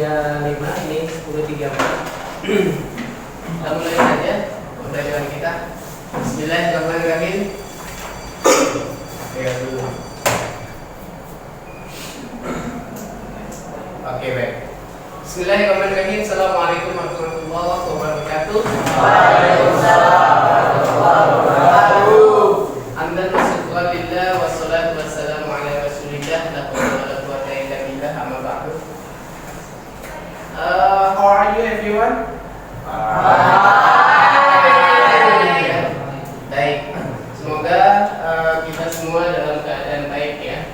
10.35, ini 10.34. Kita mulai saja pembelajaran kita. Bismillahirrahmanirrahim. Oke, dulu. Oke, baik. Bismillahirrahmanirrahim. Assalamualaikum warahmatullahi wabarakatuh. Waalaikumsalam warahmatullahi wabarakatuh. Hamdan wa syukran lillah wassalatu wassalamu ala rasulillah la haula wala quwwata illa billah amma ba'du. How are you everyone? Baik. Semoga kita semua dalam keadaan baik ya.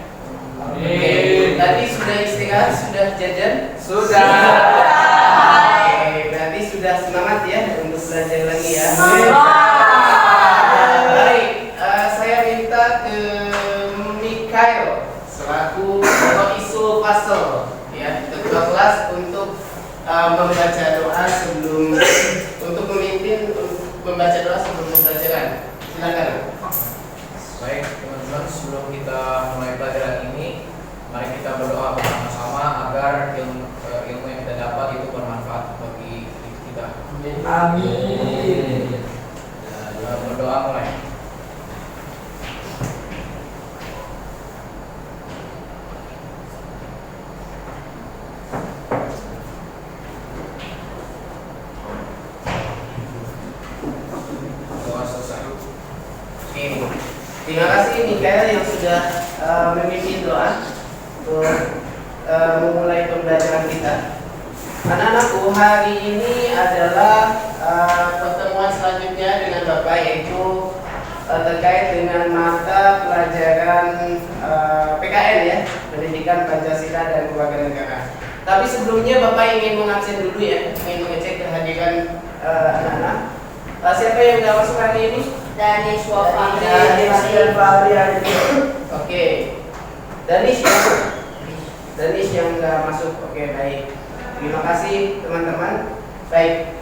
Amin. Tadi sudah istirahat, sudah jajan? Sudah. Oke, berarti sudah semangat ya untuk belajar lagi ya. Baik, saya minta ke Mikael selaku Isul Fasel ya, ketua kelas untuk membaca doa sebelum untuk memimpin membaca doa sebelum pembelajaran. Silakan. Baik teman-teman, sebelum kita mulai pelajaran ini, mari kita berdoa bersama-sama agar ilmu yang kita dapat itu bermanfaat bagi kita. Amin. Berdoa mulai. Doa selesai. Oke. Terima kasih Mikael yang sudah memimpin doa untuk memulai pembelajaran kita. Anak-anakku, hari ini adalah pertemuan selanjutnya dengan Bapak, yaitu terkait dengan mata pelajaran PKN ya, Pendidikan Pancasila dan Kewarganegaraan. Tapi sebelumnya Bapak ingin mengabsen dulu ya, ingin mengecek kehadiran anak-anak. Siapa yang nggak masuk hari ini? Danish Wafahri. Oke. Danish yang nggak masuk. Oke, baik. Terima kasih teman-teman. Baik.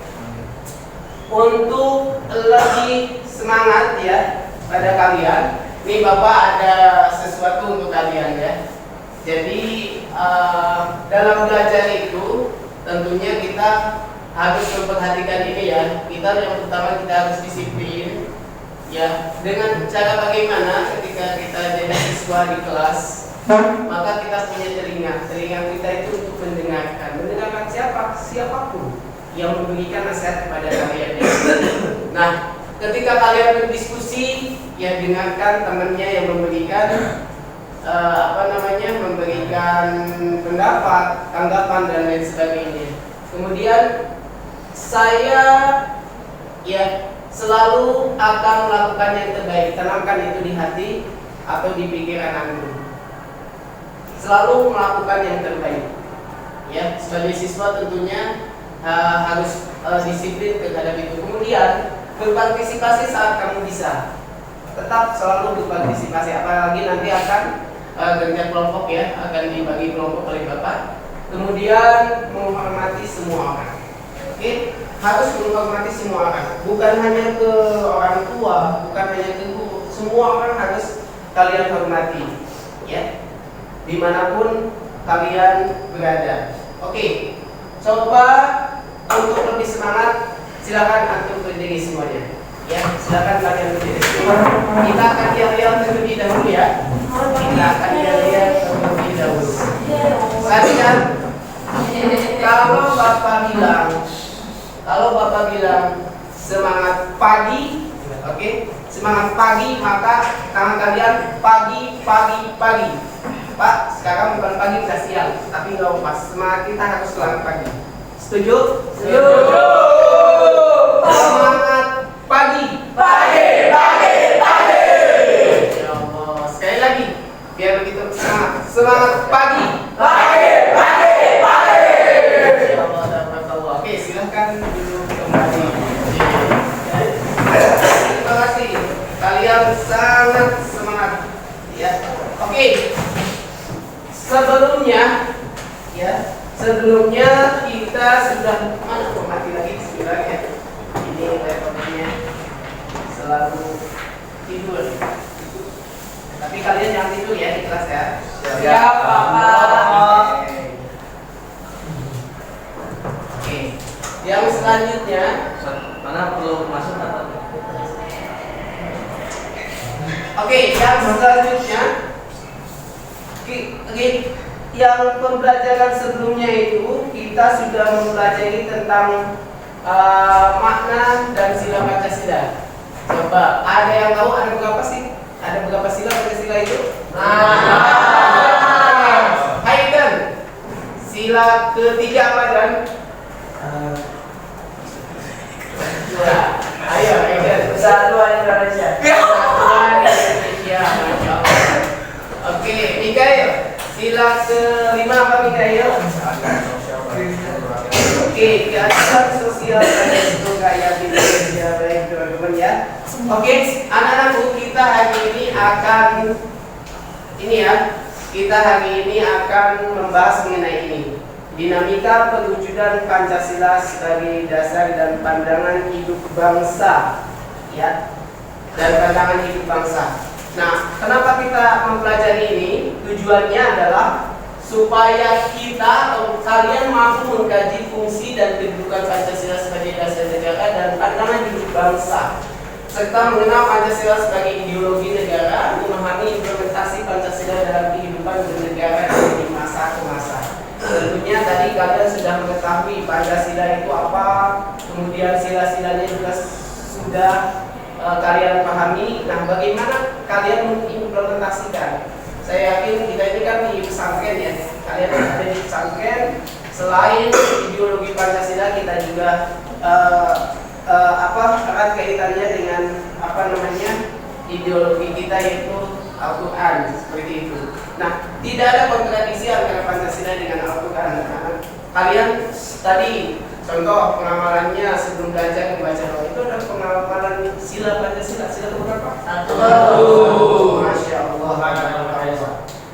Untuk lebih semangat ya pada kalian, nih Bapak ada sesuatu untuk kalian ya. Jadi dalam belajar itu tentunya kita harus memperhatikan ini ya. Kita yang pertama kita harus disiplin ya. Dengan cara bagaimana ketika kita jadi siswa di kelas, maka kita punya telinga kita itu untuk mendengarkan siapapun yang memberikan nasihat kepada kalian. Nah, ketika kalian berdiskusi, ya dengarkan temannya yang memberikan memberikan pendapat, tanggapan dan lain sebagainya. Kemudian saya ya selalu akan melakukan yang terbaik. Tanamkan itu di hati atau di pikiran Anda. Selalu melakukan yang terbaik. Ya, sebagai siswa tentunya harus disiplin terhadap itu. Kemudian berpartisipasi saat kamu bisa. Tetap selalu berpartisipasi. Apalagi nanti akan kerja kelompok ya, akan dibagi kelompok oleh Bapak. Kemudian menghormati semua orang. Oke, harus menghormati semua orang. Bukan hanya ke orang tua, bukan hanya ke guru. Semua orang harus kalian hormati. Ya. Dimanapun kalian berada. Oke, coba untuk lebih semangat, silakan antum berdiri semuanya. Ya, silakan kalian berdiri semua. Kita akan lihat terlebih dahulu ya. Kita akan lihat terlebih dahulu. Kalian, kalau Bapak bilang semangat pagi, oke? Semangat pagi, maka tangan kalian pagi. Pak, sekarang bukan pagi, udah siang, tapi nggak pas. Semangat kita harus semangat pagi. Setuju? Setuju. Semangat pagi. Ya Allah, sekali lagi, biar begitu semangat. Semangat pagi. Ya Allah, dapat Allah. Oke, silahkan duduk kembali. Terima kasih. Kalian sangat semangat. Ya, oke. Sebelumnya kita sudah mati lagi sebenarnya ya. Ini laptopnya selalu tidur. Tapi kalian jangan tidur ya di kelas ya. Siap, Bapak. selanjutnya, Mana perlu masuk atau? oke, yang selanjutnya, yang pembelajaran sebelumnya itu kita sudah mempelajari tentang makna dan sila Pancasila. Coba, ada yang tahu ada berapa sih? Ada berapa sila Pancasila itu? Haiden, sila ketiga apa Dan? Ayo Haiden. Persatuan Indonesia. Persatuan Indonesia, Masya Allah. Oke, Mikael, sila kelima apa Mikael? Oke, keadilan sosial pada seluruh rakyat Indonesia. Baik teman-teman ya. Oke, anak-anakku, kita hari ini akan membahas mengenai ini. Dinamika perwujudan Pancasila sebagai dasar dan pandangan hidup bangsa, ya, dan pandangan hidup bangsa. Nah, kenapa kita mempelajari ini? Tujuannya adalah supaya kita atau kalian mampu mengkaji fungsi dan kedudukan Pancasila sebagai dasar negara dan pandangan hidup bangsa, serta mengenal Pancasila sebagai ideologi negara, memahami implementasi Pancasila dalam kehidupan bernegara dari masa ke masa. Tentunya tadi kalian sudah mengetahui Pancasila itu apa, kemudian sila-silanya juga sudah kalian pahami. Nah, bagaimana kalian mengimplementasikan? Saya yakin kita ini kan di pesantren ya. Kalian ada di pesantren. Selain ideologi Pancasila, kita juga erat kaitannya dengan ideologi kita, yaitu Al-Quran, seperti itu. Nah, tidak ada kontradiksi antara Pancasila dengan Al-Quran. Nah, kalian tadi contoh pengamalannya sebelum belajar membaca doa itu adalah pengamalan sila Pancasila. Sila berapa? Satu. Masya Allah.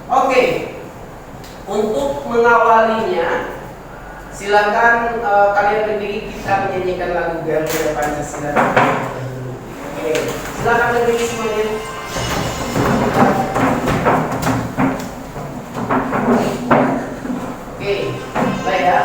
Oke, untuk mengawalinya, silakan kalian berdiri, kita menyanyikan lagu Garuda Pancasila. Oke, silakan berdiri semuanya. Oke, baik ya.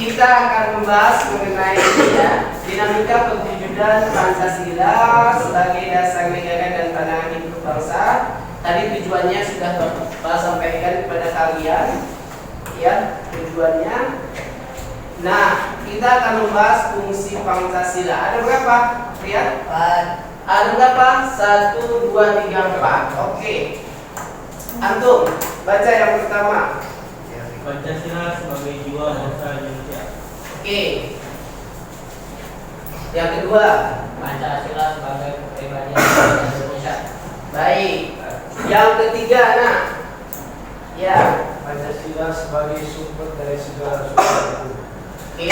Kita akan membahas mengenai dinamika perwujudan Pancasila sebagai dasar negara dan pandangan hidup bangsa. Tadi tujuannya sudah Bapak sampaikan kepada kalian, ya, tujuannya. Nah, kita akan membahas fungsi Pancasila. Ada berapa? Lihat. Ada berapa? 1, 2, 3, 4. Oke. Antum, baca yang pertama. Pancasila sebagai jiwa bangsa Indonesia. Oke. Yang kedua, Pancasila sebagai kepribadian Indonesia. baik. Yang ketiga, nah, ya, Pancasila sebagai sumber dari segala sesuatu. oke.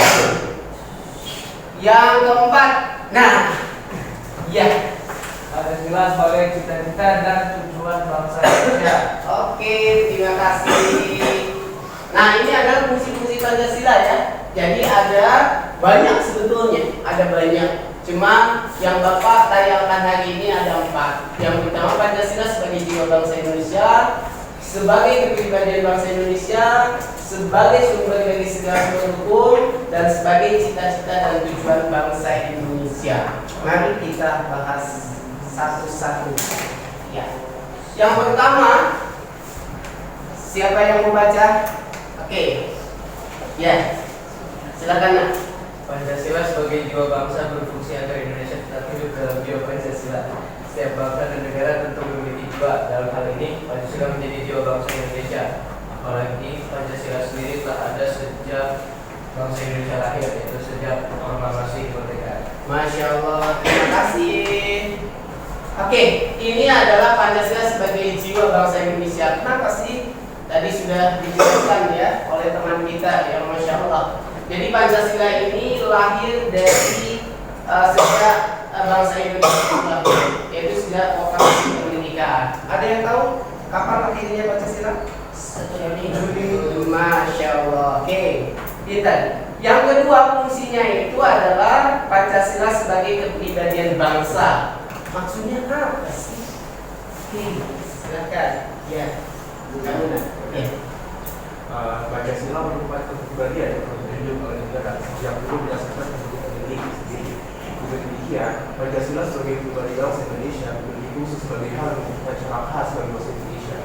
Yang keempat, nah, ya, Pancasila sebagai cita-cita dan tujuan bangsa Indonesia. oke, terima kasih. Nah, ini adalah fungsi-fungsi Pancasila ya. Jadi ada banyak sebetulnya, ada banyak. Cuma yang Bapak tayangkan hari ini ada 4. Yang pertama, Pancasila sebagai jiwa bangsa Indonesia. sebagai kepribadian bangsa Indonesia, sebagai sumber dari segala sumber hukum, dan sebagai cita-cita dan tujuan bangsa Indonesia. Mari kita bahas satu-satu. Ya. Yang pertama, siapa yang mau baca? Oke. Ya. Silakan, Nak. Pancasila sebagai jiwa bangsa berfungsi agar Indonesia tetap hidup dalam jiwa Pancasila. Setiap bangsa dan negara tentu memiliki jiwa. Dalam hal ini, Pancasila menjadi jiwa bangsa Indonesia. Apalagi Pancasila sendiri telah ada sejak bangsa Indonesia lahir, yaitu sejak proklamasi kemerdekaan. Masya Allah, terima kasih. Oke, ini adalah Pancasila sebagai jiwa bangsa Indonesia. Kenapa sih? Tadi sudah dijelaskan ya oleh teman kita, ya Masya Allah. Jadi Pancasila ini lahir dari sejak bangsa Indonesia lahir, yaitu sejak proklamasi kemerdekaan. Ada yang tahu kapan lahirnya Pancasila? 1 Juni. Masya Allah. Oke, pintar. Yang kedua fungsinya itu adalah Pancasila sebagai kepribadian bangsa. Maksudnya apa sih? Oke, silakan. Ya, kamu nak. Ya. Pancasila merupakan kepribadian yang terjunjung oleh negara yang perlu berdasarkan kebutuhan negeri sendiri. Dengan demikian, Pancasila sebagai kepribadian bangsa Indonesia memiliki fungsi sebagai hal yang mempunyai cara khas bagi bangsa Indonesia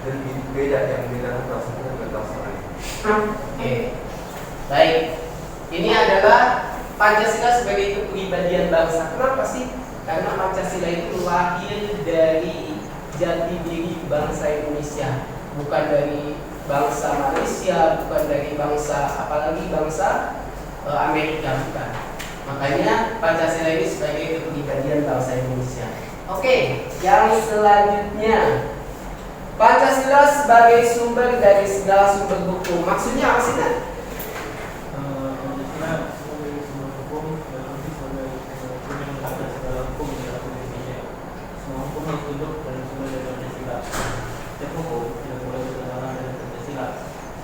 dan beda yang membedakan bangsa kita dengan bangsa lain. Oke, baik. Ini adalah Pancasila sebagai kepribadian bangsa. Kenapa sih? Karena Pancasila itu lahir dari jati diri bangsa Indonesia, bukan dari bangsa Malaysia, bukan dari bangsa apalagi bangsa Amerika, bukan. Makanya Pancasila ini sebagai kepribadian bangsa Indonesia. Oke, yang selanjutnya Pancasila sebagai sumber dari segala sumber hukum. Maksudnya apa sih, Nak? Pancasila sebagai sumber hukum berarti sebagai hukum yang mengatur segala hukum di dalam Indonesia. Semua hukum harus tunduk dan sumber dari Pancasila. Setiap hukum tidak boleh bertentangan dengan Pancasila.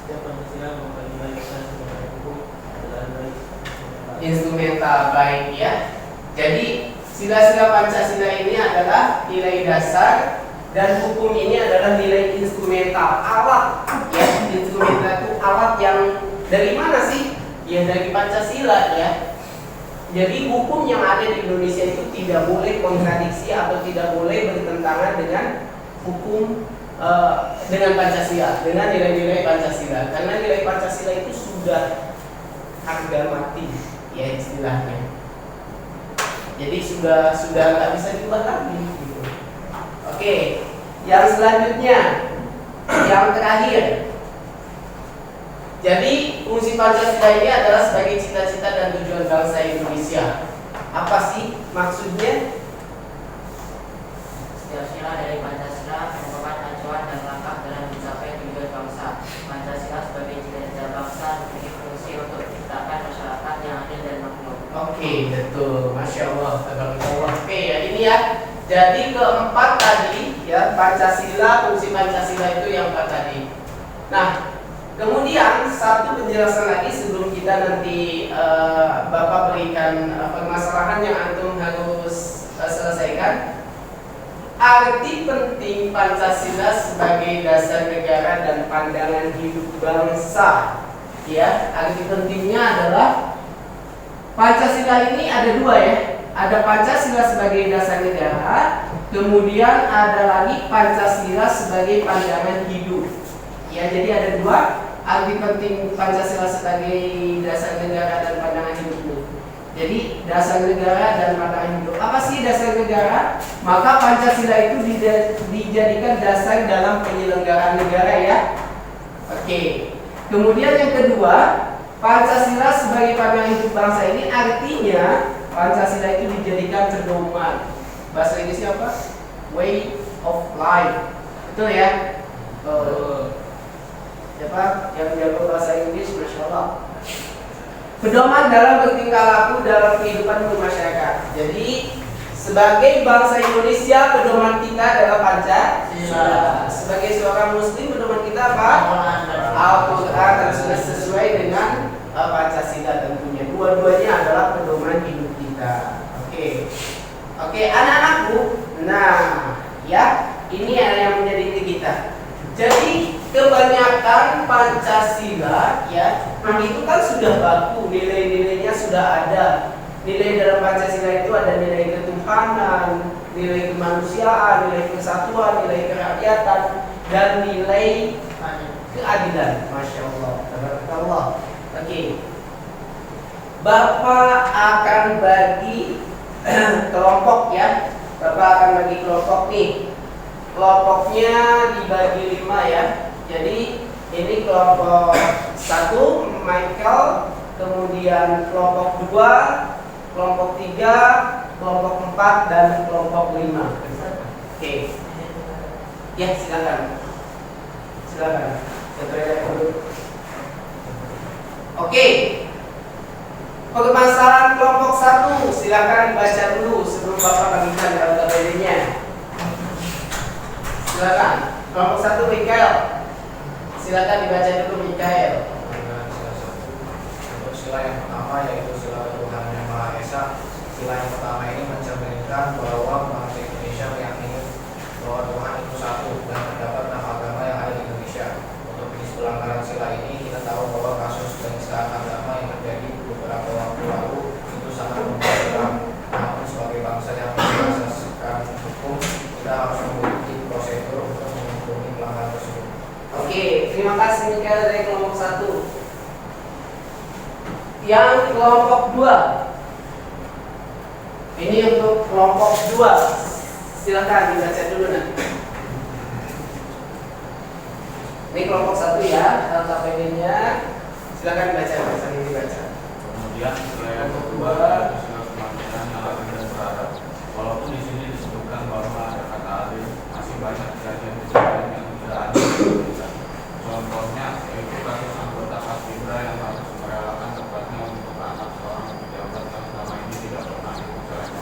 Setiap Pancasila merupakan nilai dasar sebagai hukum adalah nilai Instrumental, baik ya. Jadi sila-sila Pancasila ini adalah nilai dasar dan hukum ini adalah nilai instrumental, alat ya. Instrumental itu alat yang dari mana sih? Ya dari Pancasila ya. Jadi hukum yang ada di Indonesia itu tidak boleh kontradiksi atau tidak boleh bertentangan dengan hukum dengan Pancasila, dengan nilai-nilai Pancasila. Karena nilai Pancasila itu sudah harga mati ya istilahnya. Jadi sudah nggak bisa diubah lagi gitu. Oke, yang selanjutnya, yang terakhir. Jadi fungsi Pancasila ini adalah sebagai cita-cita dan tujuan bangsa Indonesia. Apa sih maksudnya? Setiap sila dari Pancasila merupakan acuan dan langkah dalam mencapai tujuan bangsa. Pancasila sebagai cita-cita bangsa memiliki fungsi untuk menciptakan masyarakat yang adil dan makmur. Oke, betul. Masya Allah. Tabarakallah. Oke, ya ini ya. Jadi keempat tadi ya Pancasila, fungsi Pancasila itu yang empat tadi. Nah, kemudian satu penjelasan lagi sebelum kita nanti Bapak berikan permasalahan yang antum harus selesaikan. Arti penting Pancasila sebagai dasar negara dan pandangan hidup bangsa. Ya, arti pentingnya adalah Pancasila ini ada dua ya. Ada Pancasila sebagai dasar negara, kemudian ada lagi Pancasila sebagai pandangan hidup. Ya, jadi ada dua arti penting Pancasila sebagai dasar negara dan pandangan hidup ini. Jadi dasar negara dan pandangan hidup. Apa sih dasar negara? Maka Pancasila itu dijadikan dasar dalam penyelenggaraan negara ya. Oke. Kemudian yang kedua, Pancasila sebagai pandangan hidup bangsa ini artinya Pancasila itu dijadikan pedoman. Bahasa Inggrisnya apa? Way of life. Betul ya? Siapa yang jago bahasa Inggris? Masya Allah. Pedoman dalam bertingkah laku dalam kehidupan bermasyarakat. Jadi sebagai bangsa Indonesia, pedoman kita adalah Pancasila. Sebagai seorang Muslim, pedoman kita apa? Al-Quran, dan sudah sesuai dengan Pancasila tentunya. Dua-duanya adalah pedoman hidup kita. Oke, anak-anakku. Nah, ya, ini yang menjadi inti kita. Jadi kebanyakan Pancasila ya itu kan sudah baku, nilai-nilainya sudah ada. Nilai dalam Pancasila itu ada nilai ketuhanan, nilai kemanusiaan, nilai kesatuan, nilai kerakyatan, dan nilai keadilan. Masya Allah, tabarakallah. Oke, Bapak akan bagi kelompok ya. Bapak akan bagi kelompok nih. Kelompoknya dibagi 5 ya. Jadi ini kelompok 1 Michael, kemudian kelompok 2, kelompok 3, kelompok 4 dan kelompok 5. Oke. Ya, silakan. Silakan. Oke. Permasalahan kelompok 1 silakan dibaca dulu sebelum Bapak bagikan dalam KBD-nya. Silakan. Kelompok 1 Mikael. Silakan dibaca dulu Mikael. Untuk sila yang pertama yaitu sila Tuhan Yang Maha Esa. Sila yang pertama ini mencerminkan bahwa bangsa Indonesia meyakini bahwa Tuhan itu satu dan terdapat 6 agama yang ada di Indonesia. Untuk jenis pelanggaran sila ini kita tahu bahwa kasus penistaan agama yang terjadi beberapa waktu lalu itu sangat memberatkan. Namun sebagai bangsa yang berasaskan hukum, kita harus memiliki prosedur untuk menghukumi pelanggaran tersebut. Oke, terima kasih Mikael dari kelompok 1. Yang kelompok 2. Ini untuk kelompok 2. Silakan dibaca dulu nanti. Ini kelompok 1 ya, LKPD-nya. Silakan dibaca, sambil dibaca. Kemudian sila yang kedua yaitu sila kemanusiaan yang adil dan beradab. Walaupun di sini disebutkan bahwa ada kata adil, masih banyak kejadian-kejadian yang tidak adil di Indonesia. Contohnya yaitu kasus anggota Paskibra yang harus merelakan tempatnya untuk anak seorang pejabat yang selama ini tidak pernah ikut seleksi.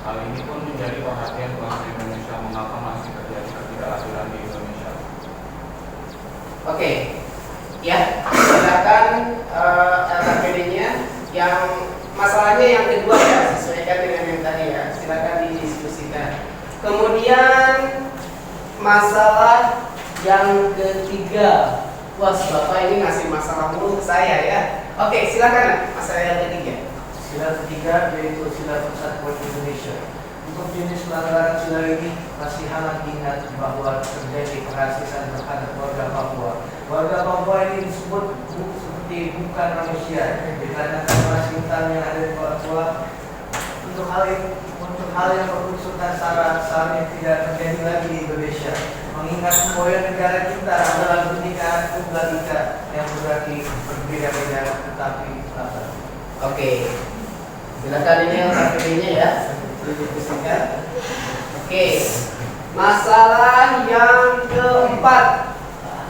Hal ini pun menjadi perhatian bangsa Indonesia mengapa masih terjadi ketidakadilan di Indonesia. Oke, ya silakan LKPD-nya. Yang masalahnya yang kedua ya, sesuaikan dengan yang tadi ya. Silakan didiskusikan. Kemudian masalah yang ketiga. Wah, Bapak ini ngasih masalah mulu ke saya ya. Oke, silakan masalah yang ketiga. Sila ketiga yaitu sila persatuan Indonesia. Untuk jenis pelanggaran sila ini masih hangat diingat bahwa terjadi kerasisan terhadap warga Papua. Warga Papua ini disebut seperti bukan manusia dikarenakan ras hitam yang ada di Papua. Untuk hal yang berunsurkan sara seharusnya tidak terjadi lagi di Indonesia. Mengingat bahwa negara kita adalah pernikahan tunggal ika yang berarti berbeda-beda tetapi sama. Oke, silakan ini LKPD-nya ya. Didiskusikan. Oke, masalah yang keempat.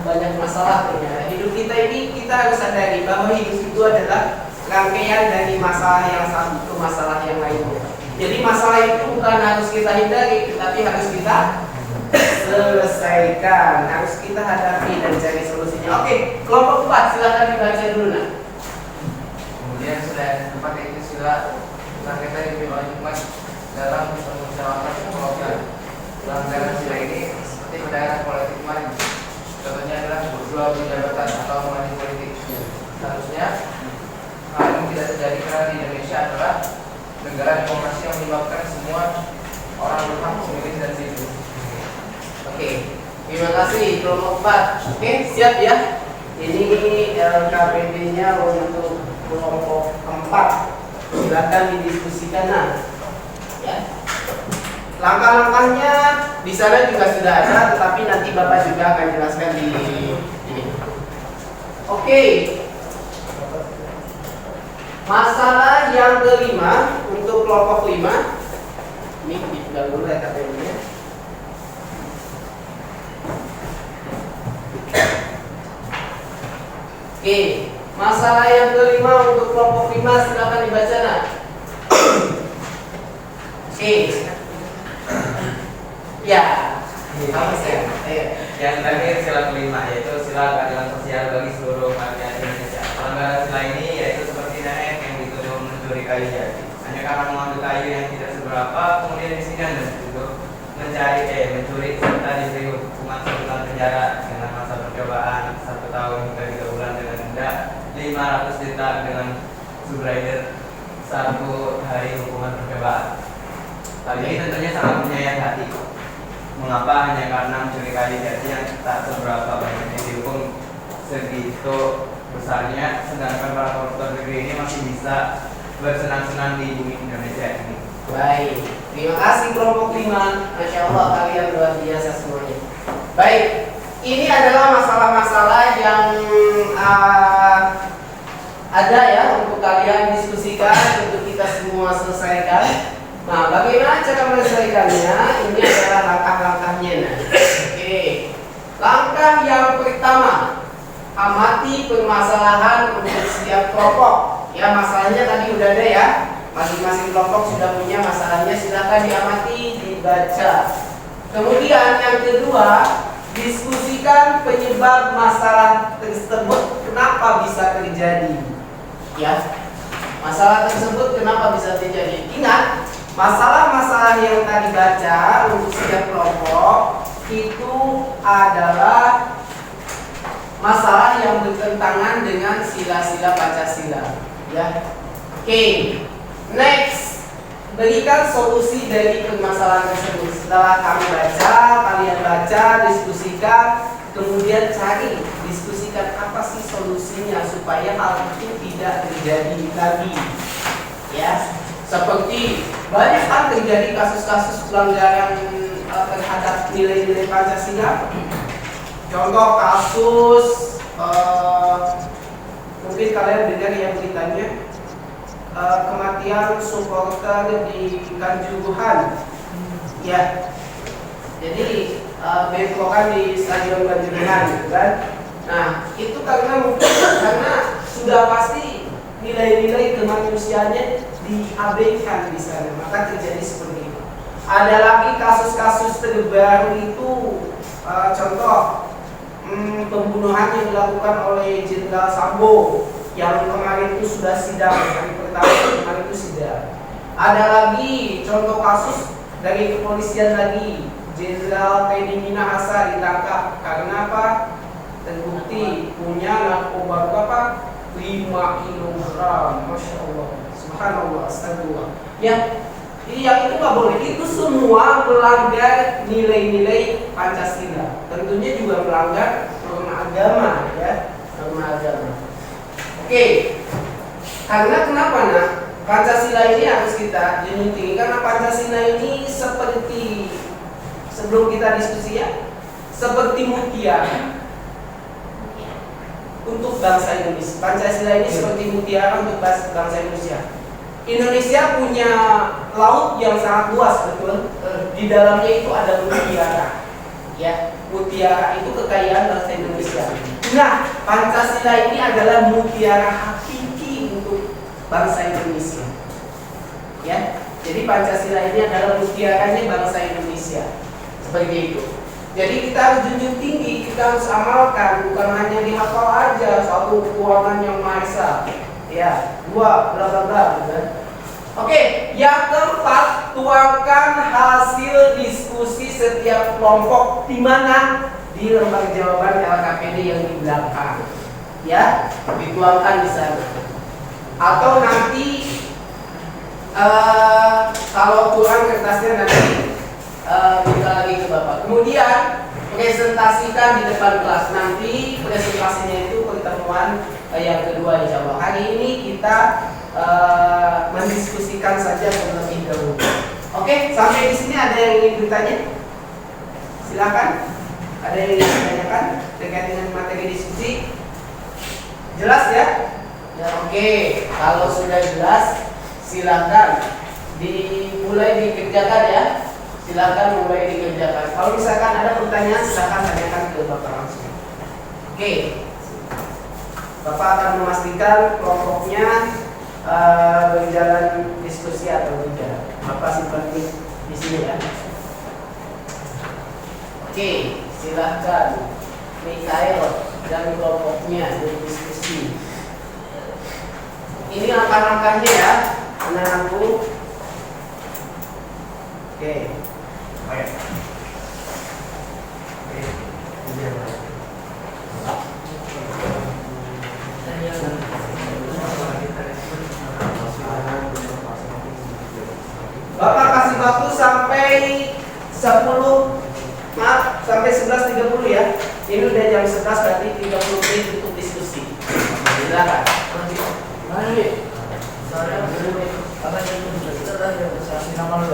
Banyak masalah ternyata. Hidup kita ini kita harus sadari bahwa hidup itu adalah rangkaian dari masalah yang satu ke masalah yang lainnya. Jadi masalah itu bukan harus kita hindari, tetapi harus kita selesaikan, harus kita hadapi dan cari solusinya. Oke, kelompok 4 silakan dibaca dulu nah. Kemudian sila yang keempat yaitu sila kita lebih hikmat dalam permusyawaratan kelompok. Pelanggaran sila ini seperti perdagangan politik kemarin. Contohnya adalah berjual jabatan atau money politik. Seharusnya hal ini tidak terjadi karena di Indonesia adalah negara demokrasi yang menyebabkan semua orang berhak memilih dan hidup. Oke, terima kasih kelompok 4. Oke, siap ya. Ini LKPD-nya untuk kelompok 4. Silakan didiskusikan nah. Ya. Langkah-langkahnya di sana juga sudah ada, tetapi nanti Bapak juga akan jelaskan di ini. Oke. Masalah yang kelima untuk kelompok 5. Ini dipegang dulu ya KPU-nya. Oke, masalah yang kelima untuk kelompok 5 silakan dibaca nah. Oke. Ya. Apa sih? Yang terakhir sila kelima yaitu sila keadilan sosial bagi seluruh rakyat Indonesia. Pelanggaran sila ini yaitu seperti Naek yang dituduh mencuri kayu jati. Hanya karena mengambil kayu yang tidak seberapa, kemudian disini Anda dituduh mencuri serta diberi hukuman 1 bulan penjara dengan masa percobaan 1 tahun hingga 3 bulan dengan denda 500 juta dengan subsidiar 1 hari hukuman percobaan. Hal ini tentunya sangat menyayat hati. Mengapa? Hanya karena mencuri kayu jati yang tak seberapa banyak yang dihukum segitu besarnya, sedangkan para koruptor negeri ini masih bisa bersenang-senang di bumi Indonesia ini. Baik, terima kasih kelompok 5. Masya Allah, kalian luar biasa semuanya. Baik, ini adalah masalah-masalah yang ada ya untuk kalian diskusikan, untuk kita semua selesaikan. Nah, bagaimana cara menyelesaikannya? Ini adalah langkah-langkahnya. Nah, oke. Langkah yang pertama, amati permasalahan untuk setiap kelompok. Ya, masalahnya tadi udah ada ya. Masing-masing kelompok sudah punya masalahnya, silakan diamati, dibaca. Kemudian yang kedua, diskusikan penyebab masalah tersebut, kenapa bisa terjadi. Ya, masalah tersebut kenapa bisa terjadi. Ingat, masalah-masalah yang tadi baca untuk setiap kelompok itu adalah masalah yang bertentangan dengan sila-sila Pancasila. Ya, oke. Next, berikan solusi dari permasalahan tersebut. Setelah kami baca, kalian baca, diskusikan, kemudian cari, diskusikan apa sih solusinya supaya hal itu tidak terjadi lagi. Ya, seperti banyak hal terjadi kasus-kasus pelanggaran terhadap nilai-nilai Pancasila. Contoh kasus mungkin kalian dengar yang beritanya kematian supporter di Kanjuruhan. Ya, jadi bentrokan di Stadion Kanjuruhan, gitu kan? Nah, itu karena sudah pasti nilai-nilai kemanusiaannya diabaikan di sana, maka terjadi seperti itu. Ada lagi kasus-kasus terbaru itu, contoh pembunuhan yang dilakukan oleh Jenderal Sambo yang kemarin itu sudah sidang, hari pertama kemarin itu sidang. Ada lagi contoh kasus dari kepolisian lagi, Jenderal Teddy Minahasa ditangkap karena apa? Terbukti punya narkoba berapa? 5 kilogram. Masya Allah, subhanallah, astagfirullah. Ya, yang itu nggak boleh. Itu semua melanggar nilai-nilai Pancasila. Tentunya juga melanggar norma agama, ya, norma agama. Oke, karena kenapa nak? Pancasila ini harus kita junjung tinggi karena Pancasila ini seperti sebelum kita diskusi ya, seperti mutiara untuk bangsa Indonesia. Pancasila ini seperti mutiara untuk bangsa Indonesia. Indonesia punya laut yang sangat luas, betul. Di dalamnya itu ada mutiara. Ya, mutiara itu kekayaan bangsa Indonesia. Nah, Pancasila ini adalah mutiara hakiki untuk bangsa Indonesia. Ya, jadi Pancasila ini adalah mutiaranya bangsa Indonesia. Seperti itu. Jadi kita harus junjung tinggi, kita harus amalkan, bukan hanya dihafal aja satu keuangan yang Maha Esa. Ya, 2 bla bla bla, gitu. Oke, yang keempat, tuangkan hasil diskusi setiap kelompok di mana? Di lembar jawaban LKPD yang di belakang. Ya, dituangkan di sana. Atau nanti kalau kurang kertasnya nanti minta lagi ke Bapak. Kemudian presentasikan di depan kelas. Nanti presentasinya itu pertemuan yang kedua insya Allah. Hari ini kita mendiskusikan saja terlebih dahulu. Oke, sampai di sini ada yang ingin bertanya? Silakan. Ada yang ingin ditanyakan terkait dengan materi diskusi? Jelas ya? Ya, oke. Kalau sudah jelas, silakan dimulai dikerjakan ya. Silakan mulai dikerjakan. Kalau misalkan ada pertanyaan, silakan tanyakan ke Bapak langsung. Oke. Bapak akan memastikan kelompoknya berjalan diskusi atau tidak. Bapak simpan di sini ya. Oke, silakan Mikael dan kelompoknya berdiskusi. Ini langkah-langkahnya ya, anak-anakku. Oke. Baik. Oke. waktu sampai 10, maaf, sampai 11.30 ya. Ini udah jam 11, berarti 30 menit untuk diskusi. Silakan. Mari. Saya apa yang kita nama lu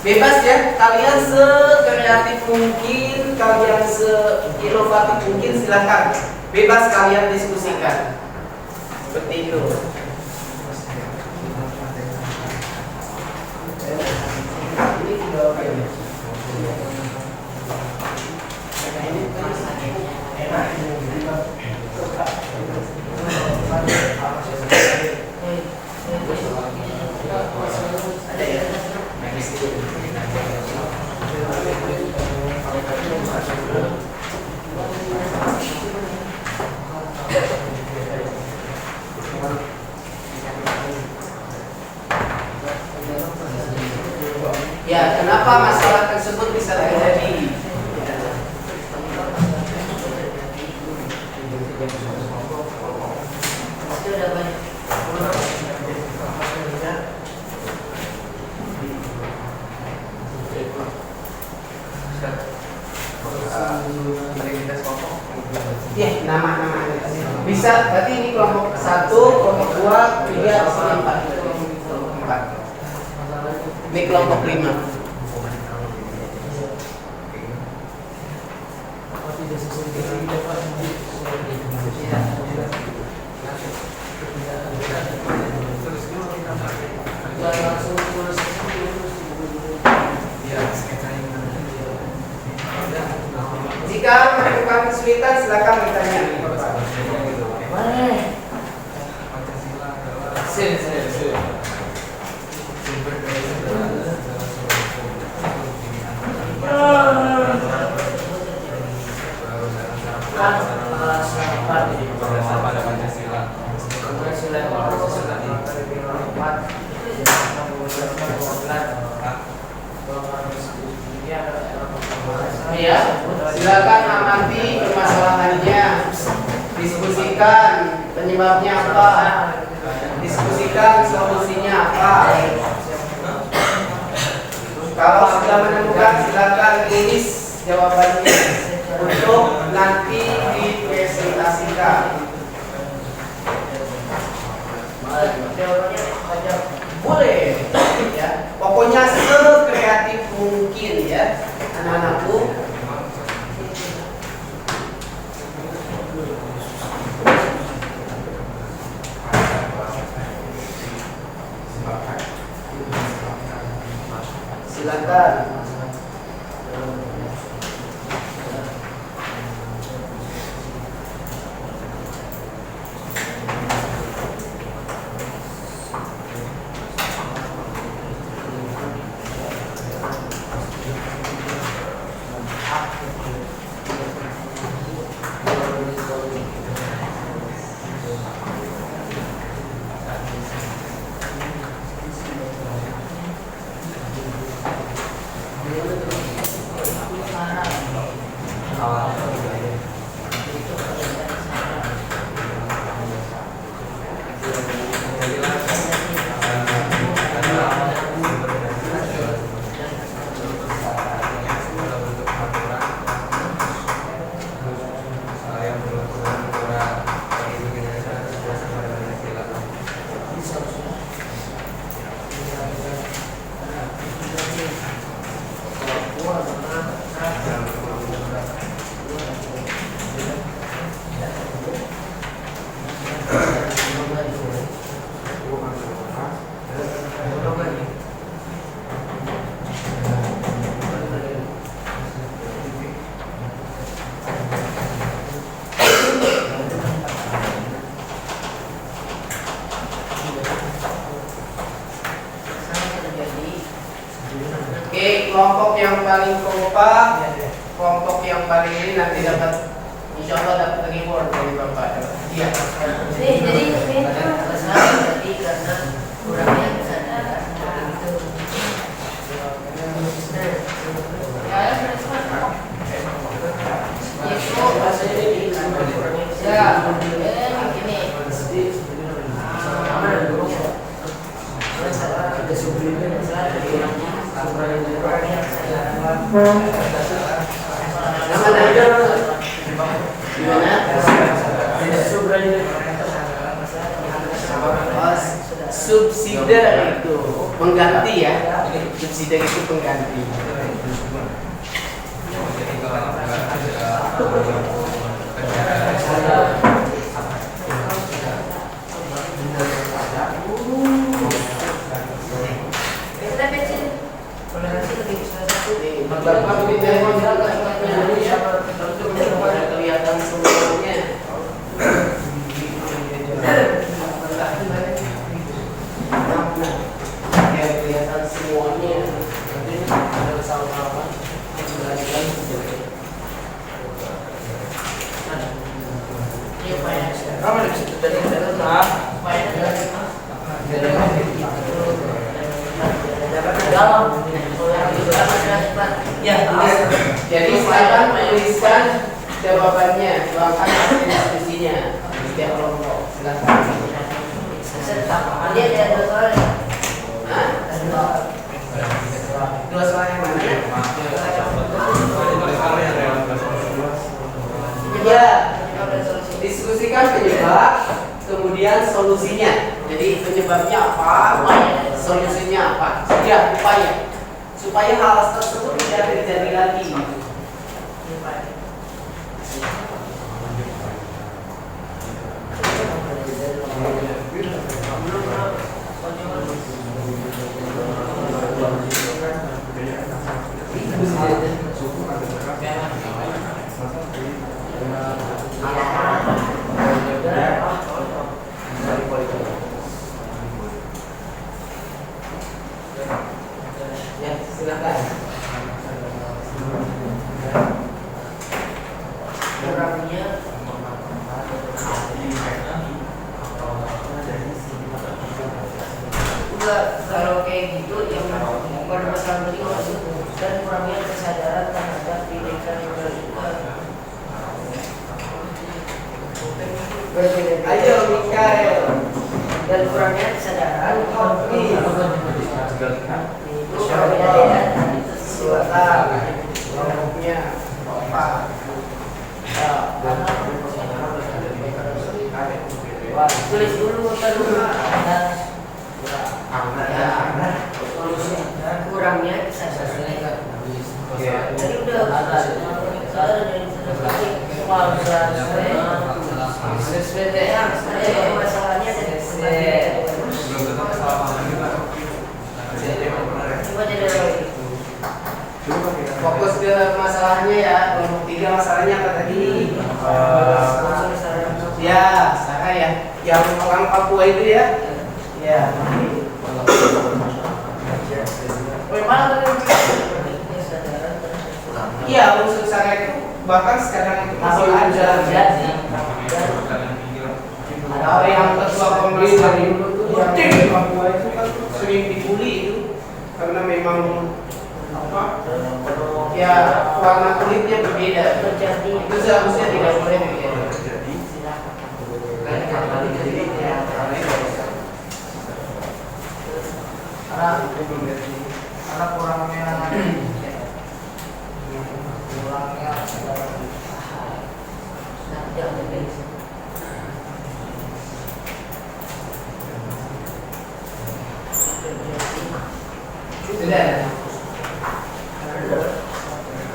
Bebas ya, kalian sekreatif mungkin, kalian seinovatif mungkin, silakan. Bebas kalian diskusikan. Seperti itu. Ini juga ya, kenapa masalah tersebut bisa terjadi? Ya, nama-nama bisa. Berarti ini kelompok 1, kelompok 2, 3, 4. Ini kelompok 5. Jika menemukan kesulitan, silakan bertanya. Ya, silakan amati permasalahannya, diskusikan penyebabnya apa, diskusikan solusinya apa. Kalau sudah menemukan, silakan tulis jawabannya untuk nanti dipresentasikan. Boleh, ya. Pokoknya sekreatif mungkin ya, anak-anakku. Silakan. Oke, kelompok yang paling kompak, kelompok yang paling ini nanti dapat, insya Allah dapat reward dari Bapak. Iya. Jadi itu jadi karena kurangnya kesadaran itu. Itu Subsidi itu pengganti ya. Subsidi itu pengganti. Jadi kalau kelihatan semuanya. Kelihatan semuanya. Ada sama-sama. Kamu di situ tadi jadi silakan menuliskan jawabannya, doakan hasil diskusinya setiap kelompok. Silakan. Dua soal yang mana? Ya, diskusikan penyebab, kemudian solusinya. Jadi penyebabnya apa, solusinya apa? Ya, supaya hal tersebut tidak terjadi lagi. Ya, silakan. Kurangnya kalau kayak gitu yang pada masalah tadi maksud dan kurangnya kesadaran terhadap bineka tunggal ika. Ayo Mikael. Dan kurangnya kesadaran Kopi. itu berbeda itu Silakan. Kelompoknya Bapak. tulis dulu kurangnya kesadaran. Tadi udah masalahnya Fokus ke masalahnya ya. Kelompok 3 masalahnya apa tadi? Ya, Sarah ya. Yang orang Papua itu ya. Ya. Iya, unsur Sarah itu bahkan sekarang itu masih ada. Ada yang ketua Komnas HAM yang di Papua itu kan sering dibully itu karena memang apa? Ya, warna kulitnya berbeda. Itu seharusnya tidak boleh begitu. karena kurangnya Sudah.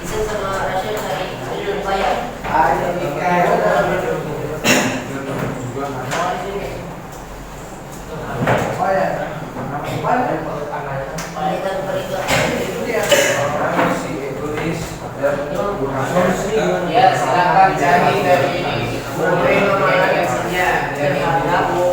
bisa sama Rasya cari upaya. Ada Mikael. Ya, silakan cari dari ini. Mulai nominasinya dari kamu.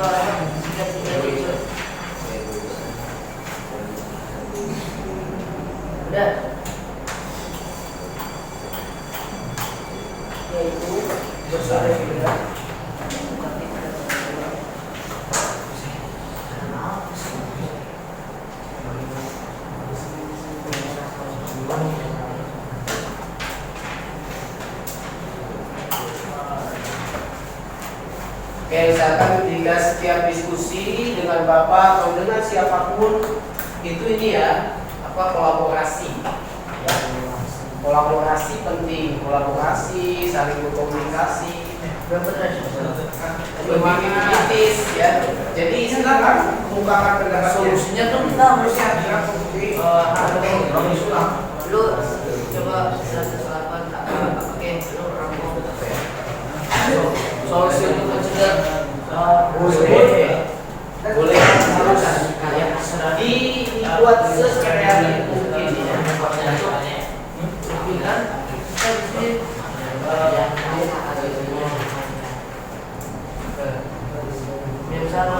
Udah. Yaitu besar juga. Oke, misalkan ketika setiap diskusi dengan Bapak atau dengan siapapun itu ini ya, apa kolaborasi. Ya. Kolaborasi penting, kolaborasi, saling berkomunikasi. Lebih kritis ya. Jadi silakan kemukakan pendapat Solusinya tuh kita harus lu coba 108 pakai lu rangkum solusi untuk mencegah boleh harus dibuat sekreatif mungkin ya. Tapi kan kita mesti misalnya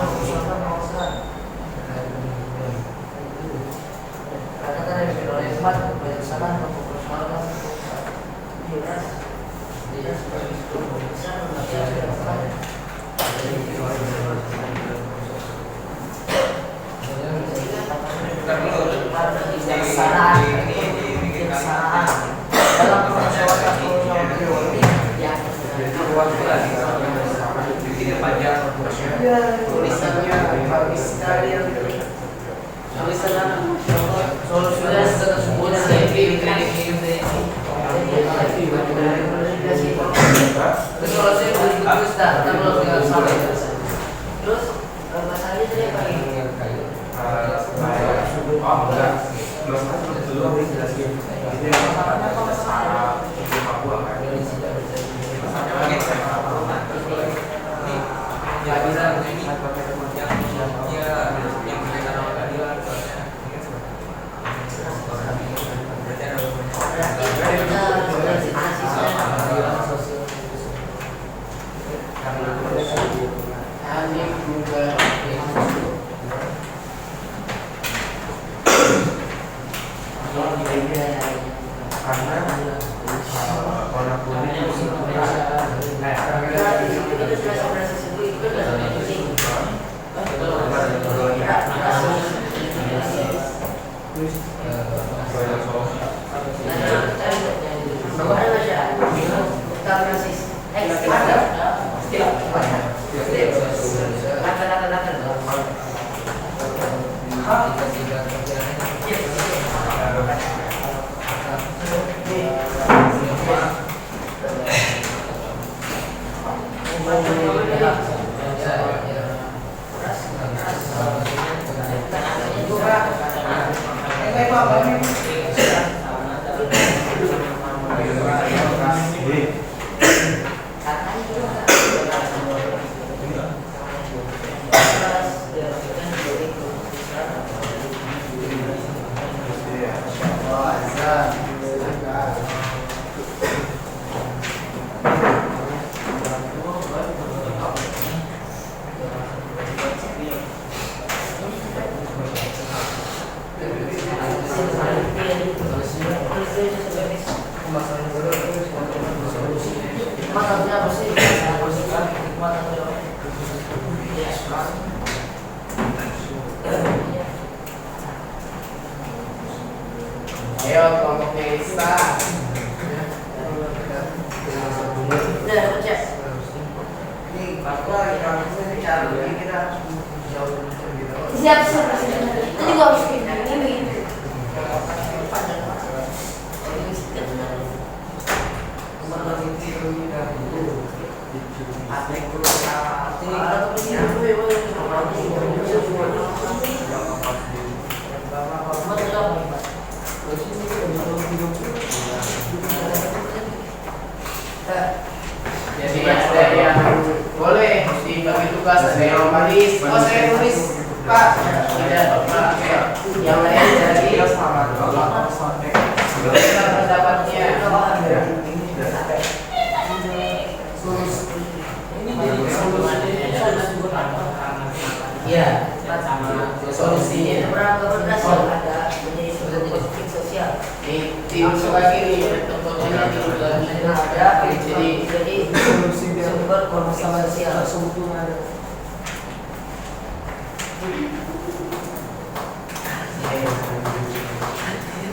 katakan yang oleh umat bersama mempersoalkan dalam persoalan tulisannya habis sekalian tulisannya solusinya semuanya terus kalau saya terus terus masalahnya tadi apa ini? Ayo kelompoknya Isa. Udah baca. Ini Bapak yang bicara kita Siap itu juga harus ini jadi ada yang boleh dibagi tugas, ada yang nulis. Oh saya tulis Pak, tidak Pak. Yang lain jadi pendapatnya. Ini jadi solusi Iya, sama solusinya. beberapa berkas yang ada menjadi sebuah konflik sosial. Di sebagai ini contohnya di Ada jadi jadi sumber konflik sosial.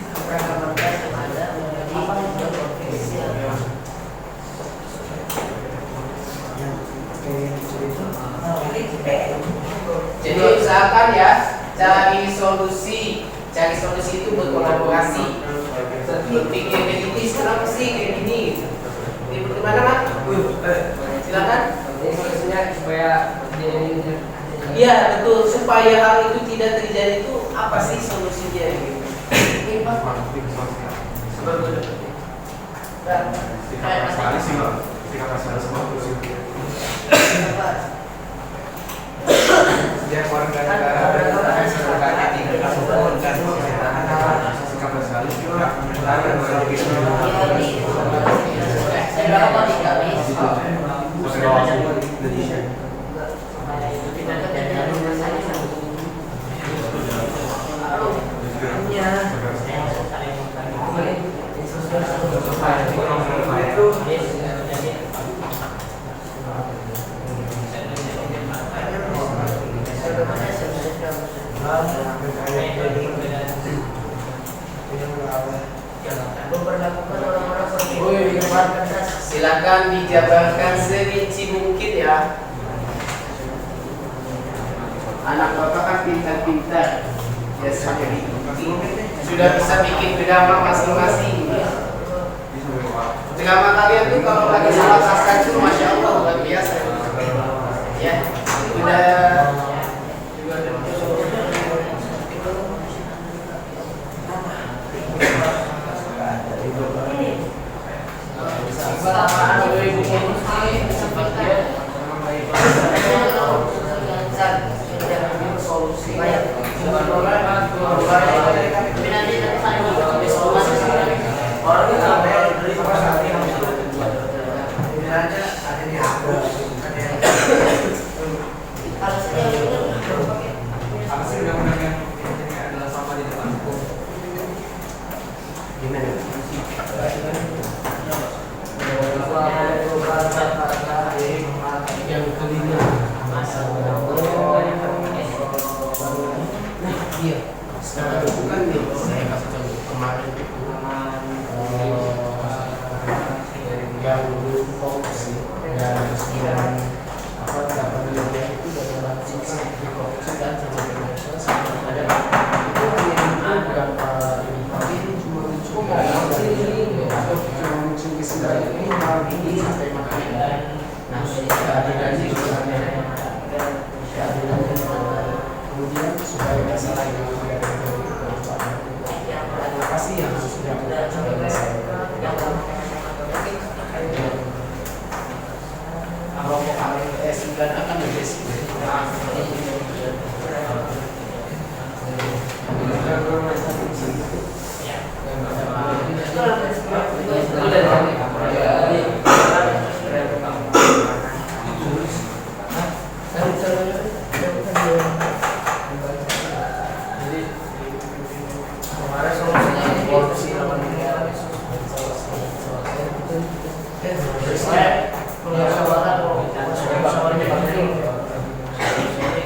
Beberapa berkas yang ada menjadi sumber konflik sosial. Jadi usahakan ya cari solusi itu berkolaborasi. Berpikir kayak gini sekarang pasti kayak gini. Ini bagaimana kan? Silakan. Solusinya supaya Iya betul, supaya hal itu tidak terjadi itu apa sih solusinya gitu? sekali sih loh, ketika masalah semua Setiap warga negara sebagai tingkat hukum dan sikap sekali juga Memperlakukan orang-orang seperti Silakan dijabarkan serinci mungkin ya. Anak bapak kan pintar-pintar, biasanya sudah bisa bikin drama masing-masing. Drama kalian tuh kalau lagi salah pasang itu masya Allah luar biasa. Ya, udah. apa sih undang-undang yang adalah sama di depan hukum? Yang kelima iya sekarang bukan nih saya kasih contoh kemarin itu yang dulu korupsi dan apa dapat nilai itu dalam sisi korupsi dan sampai ada itu hanya berapa ini tapi ini cuma atau cuma muncul di sebelah ini malam ini sampai makan nah keadilan itu keadilan kemudian supaya nggak salah yang apa sih yang harus kalau KLS 9 akan lebih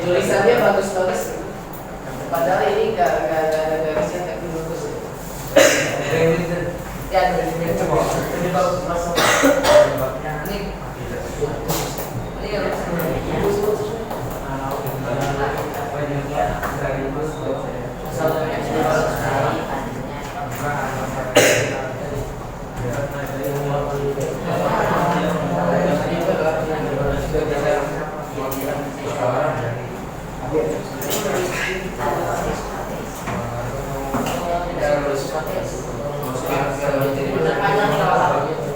tulisannya bagus-bagus padahal ini nggak ada garisnya tapi bagus ya ini bagus masuk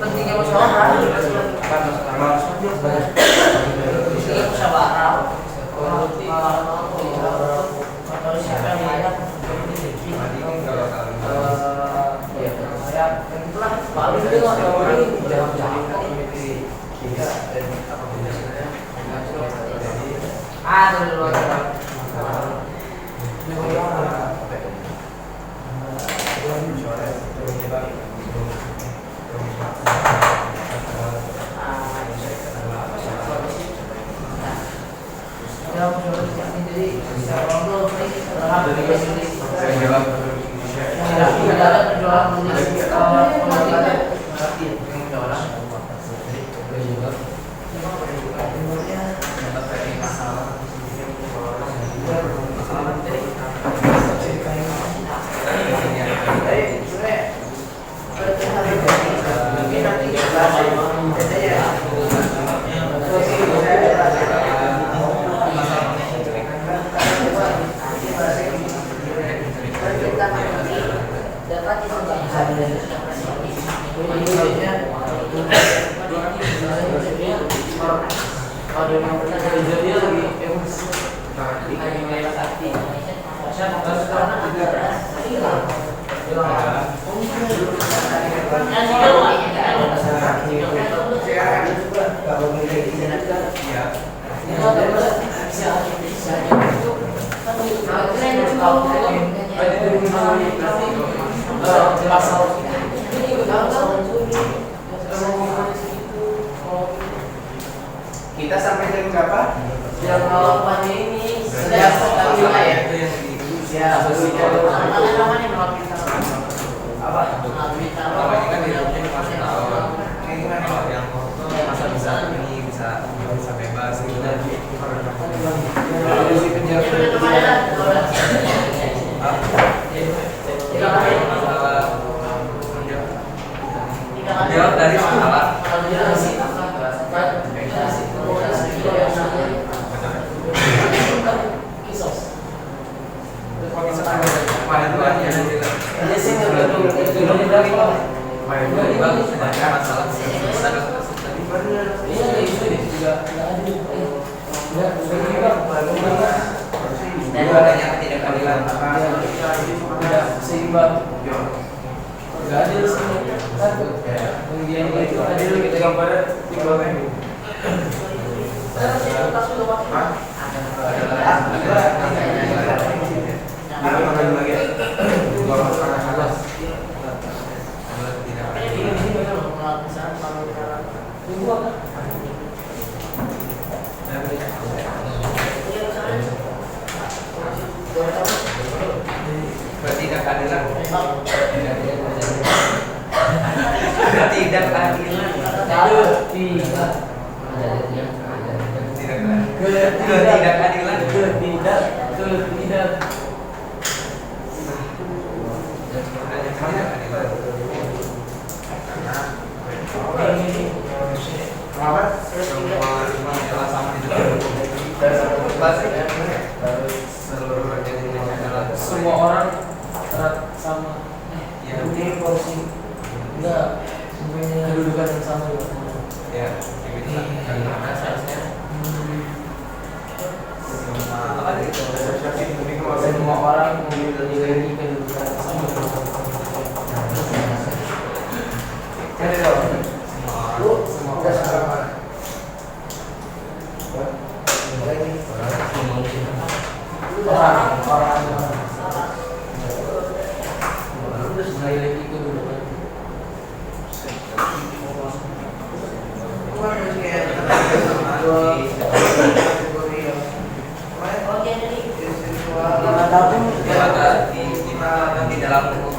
pentingnya musyawarah musyawarah Saya jawab Indonesia. Tidak ada perjuangan dapat Kita sampai jam berapa? yang lawannya ini Sejak setengah lima ya? ya namanya Apa? Namanya kan di dalamnya dikasih tahu. Kayak gimana kalau yang masa bisa ini bisa bebas gitu dan Polisi penjara. jawab dari masalah. Kemarin tuh aja kemarin tuh bagus banyak masalah dan adanya ketidakadilan seimbang. Gak adil sih. Yang itu adil kita gambarnya timbangan. ketidakadilan ketidakadilan Semua orang sama. Ini porsi enggak semuanya kedudukan yang sama ya semua orang memiliki kedudukan yang sama. di dalam hukum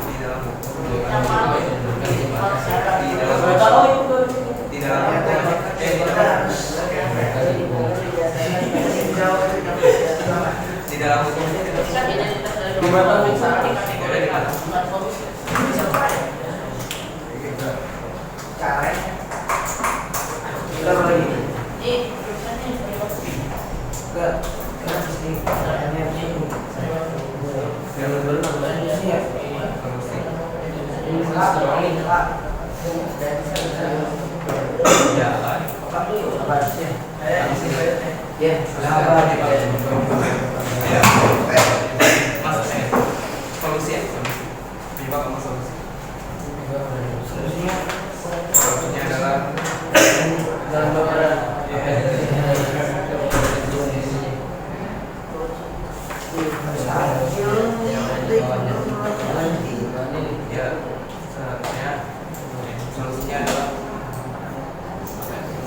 solusinya adalah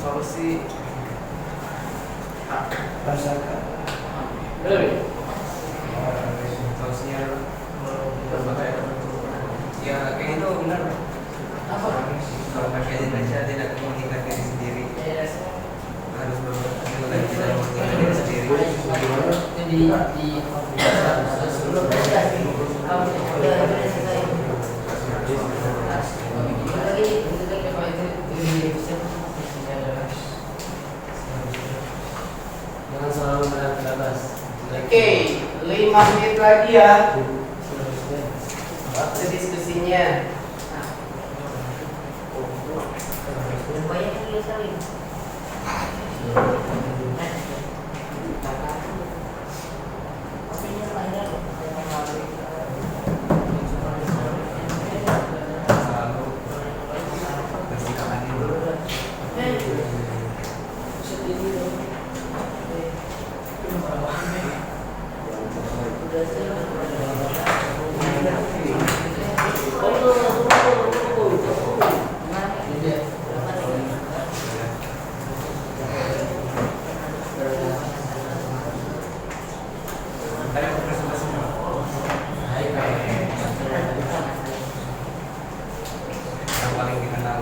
solusi sosial. Ya kayak itu benar. Apa? Kalau pakai Indonesia tidak mementingkan diri sendiri, harus mementingkan diri sendiri. Jangan selalu berbahas. Oke, 5 menit lagi ya waktu diskusinya. Banyak yang saling. Selalu bersikap adil. Yang paling dikenal.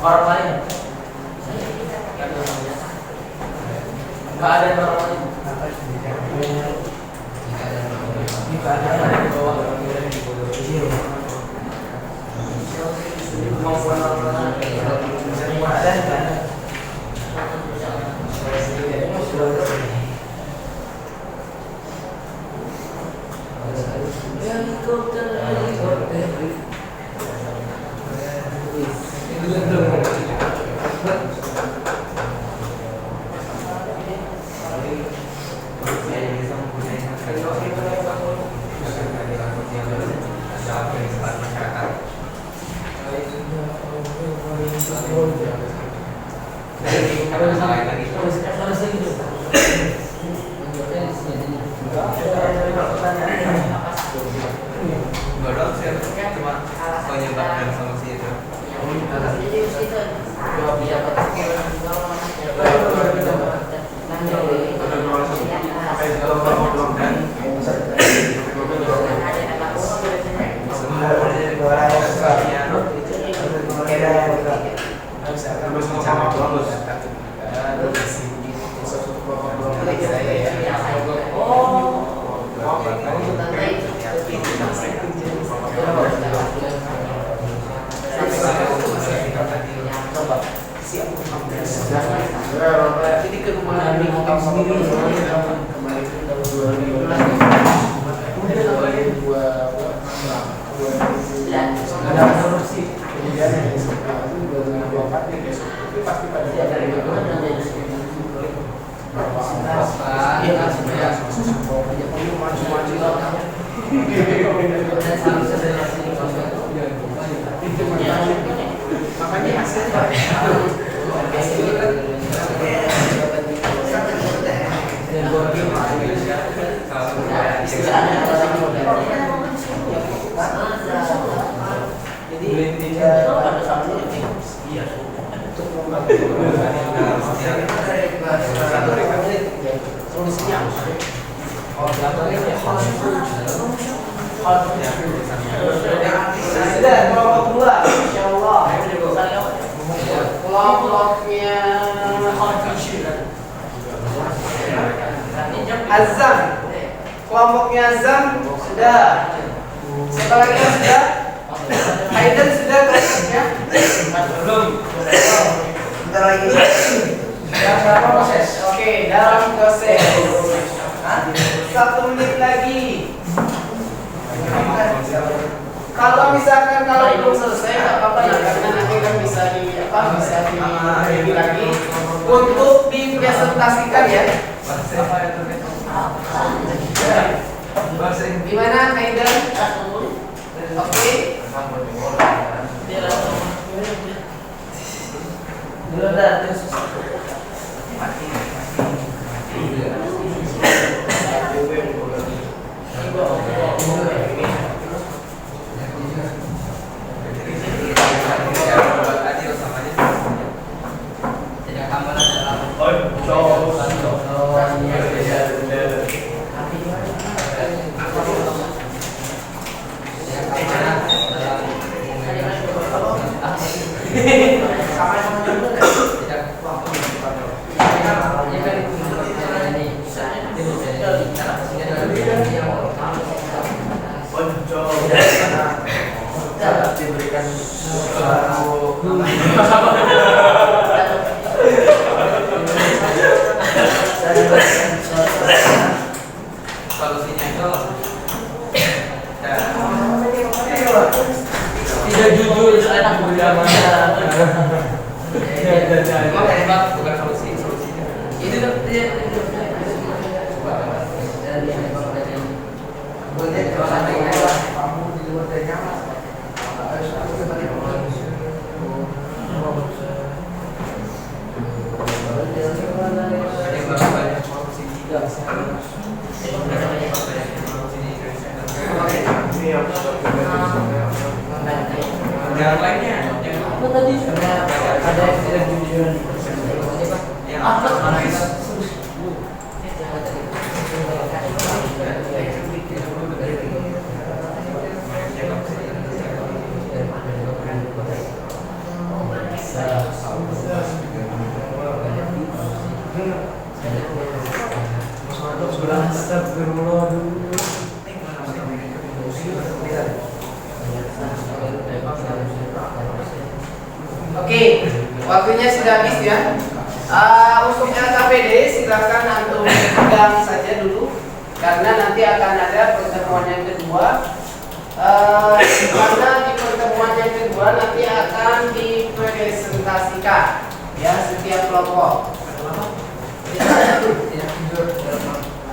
Orang lain nggak ada orang lain. Nggak ada di bawah. Maupun orang ada. Azam, kelompoknya Azam sudah. Siapa lagi yang sudah? Hayden sudah ya? Belum. Bentar lagi. Dalam proses. Oke, dalam proses. 1 menit lagi. Kalau misalkan belum selesai nggak apa-apa ya, karena nanti kan bisa di lagi untuk dipresentasikan ya. Gimana Hayden? Oke. Diberikan solusinya itu tidak jujur saat berbicara. Bukan solusinya. Itu yang lainnya apa tadi? Ada yang tidak jujur. Mana itu? Oke, waktunya sudah habis ya. Untuk LKPD silakan antum pegang saja dulu, karena nanti akan ada pertemuan yang kedua. Karena di pertemuan yang kedua nanti akan dipresentasikan ya setiap kelompok.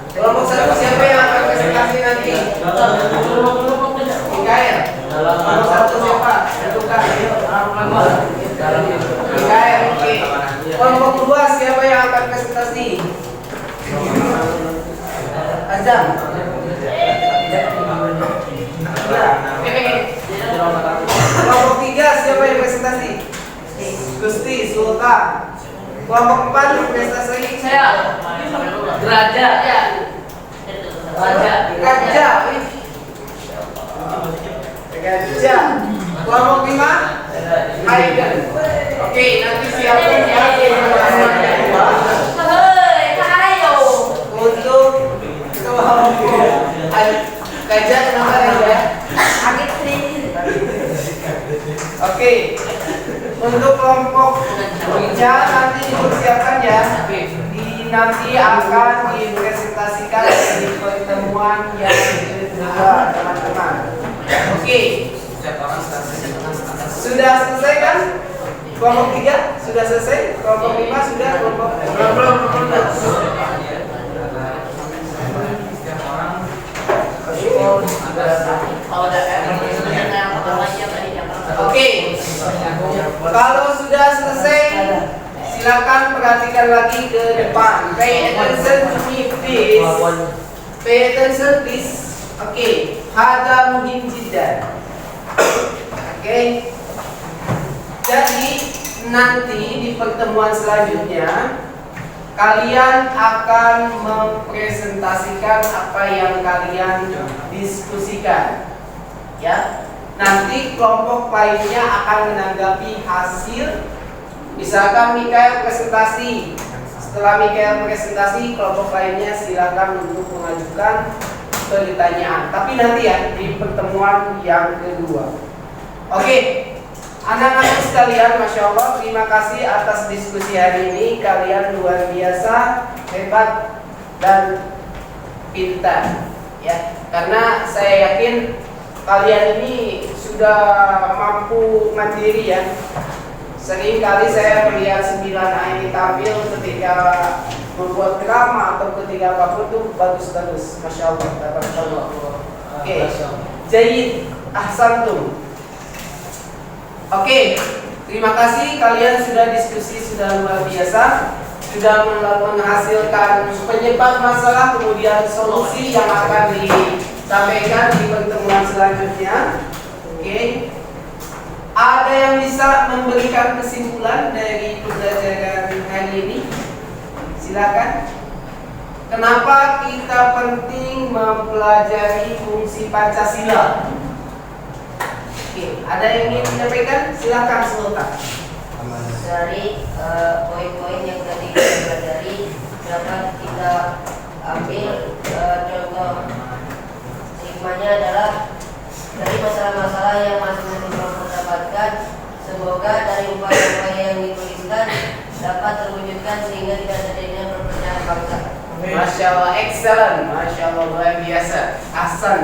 Kelompok satu siapa yang akan presentasi nanti? Mikael. Kelompok satu siapa? Tentukan. Mikael, oke. Kelompok kedua siapa yang akan presentasi? Azam. Kelompok tiga siapa yang presentasi? Gusti, Sultan. Kelompok 4 presentasi Saya. Derajat. Gajah. Kelompok 5 Hayden. Oke, nanti siapa yang untuk kelompok Gajah kenapa ya? Oke. Untuk kelompok hijau nanti dipersiapkan ya. Nanti akan dipresentasikan di pertemuan yang kedua teman-teman. Oke. Sudah selesai kan? Kelompok 3 sudah selesai? Kelompok 5 sudah? Kelompok belum. Oke. Kalau sudah selesai, silakan perhatikan lagi ke depan. Pay attention to me, please. Pay attention, please. Oke. Hada muhim jiddan. Oke. Jadi nanti di pertemuan selanjutnya kalian akan mempresentasikan apa yang kalian diskusikan. Ya. Nanti kelompok lainnya akan menanggapi hasil. Misalkan Mikael presentasi. Setelah Mikael presentasi, kelompok lainnya silakan untuk mengajukan pertanyaan. Tapi nanti ya di pertemuan yang kedua. Oke, anak-anak sekalian, Masya Allah, terima kasih atas diskusi hari ini. Kalian luar biasa, hebat dan pintar, ya. Karena saya yakin kalian ini sudah mampu mandiri ya. Sering kali saya melihat 9A ini tampil ketika membuat drama atau ketika apapun tuh bagus-bagus, Masya Allah, tabarakallah. Oke, Jayyid, ahsantum. Oke, terima kasih kalian sudah diskusi, sudah luar biasa, sudah menghasilkan penyebab masalah kemudian solusi yang akan disampaikan di pertemuan selanjutnya. Oke, ada yang bisa memberikan kesimpulan dari pembelajaran hari ini? Silakan. Kenapa kita penting mempelajari fungsi Pancasila? Oke, ada yang ingin menyampaikan? Silakan Sultan. Dari poin-poin yang tadi kita pelajari dapat kita ambil contoh hikmahnya adalah dari masalah-masalah yang masing-masing kelompok dapatkan, semoga dari upaya-upaya yang dituliskan dapat terwujudkan sehingga tidak terjadinya perpecahan bangsa. Masya Allah, excellent, Masya Allah, luar biasa, ahsan.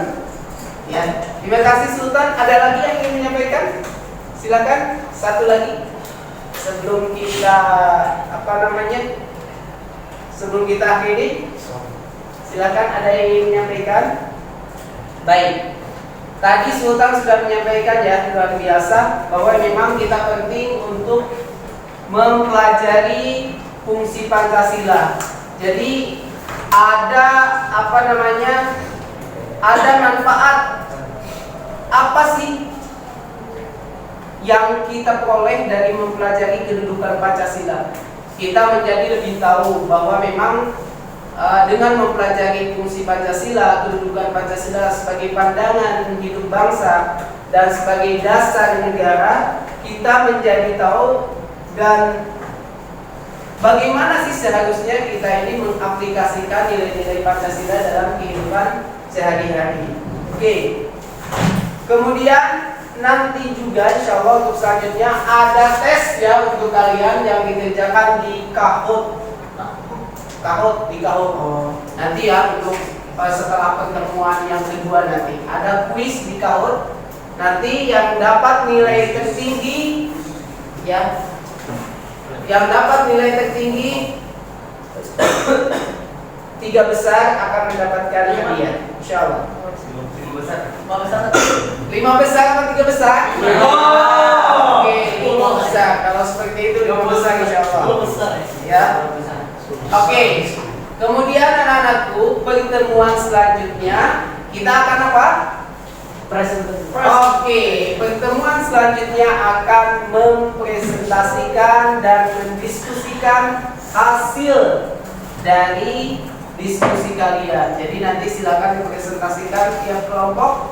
Ya, terima kasih Sultan. Ada lagi yang ingin menyampaikan? Silakan, satu lagi. Sebelum kita sebelum kita akhiri, silakan, ada yang ingin menyampaikan? Baik. Tadi Sultan sudah menyampaikan ya, luar biasa, bahwa memang kita penting untuk mempelajari fungsi Pancasila. Jadi ada ada manfaat apa sih yang kita peroleh dari mempelajari kedudukan Pancasila? Kita menjadi lebih tahu bahwa memang dengan mempelajari fungsi Pancasila, kedudukan Pancasila sebagai pandangan hidup bangsa dan sebagai dasar negara, kita menjadi tahu dan bagaimana sih seharusnya kita ini mengaplikasikan nilai-nilai Pancasila dalam kehidupan sehari-hari. Oke. Kemudian nanti juga insya Allah untuk selanjutnya ada tes ya untuk kalian yang dikerjakan di Kahut. Nanti ya untuk setelah pertemuan yang kedua nanti ada kuis di Kahut. Nanti yang dapat nilai tertinggi ya, yang dapat nilai tertinggi 3 besar akan mendapatkan hadiah, insya Allah. 5 besar atau 3 besar? Oke, 5 besar. Kalau seperti itu 5 besar insya Allah. Ya. Oke. Kemudian anak-anakku, pertemuan selanjutnya kita akan apa? Oke, pertemuan selanjutnya akan mempresentasikan dan mendiskusikan hasil dari diskusi kalian. Jadi nanti silakan dipresentasikan tiap kelompok.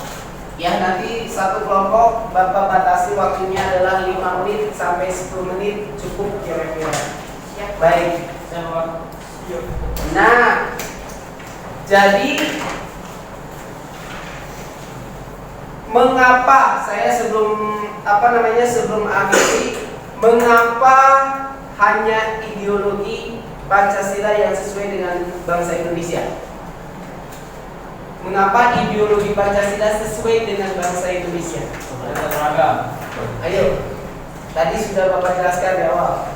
Ya, nanti satu kelompok Bapak batasi waktunya adalah 5 menit sampai 10 menit cukup kira-kira. Baik. Nah, jadi mengapa saya sebelum akhiri, mengapa hanya ideologi Pancasila yang sesuai dengan bangsa Indonesia? Mengapa ideologi Pancasila sesuai dengan bangsa Indonesia? Ayo, tadi sudah Bapak jelaskan di awal.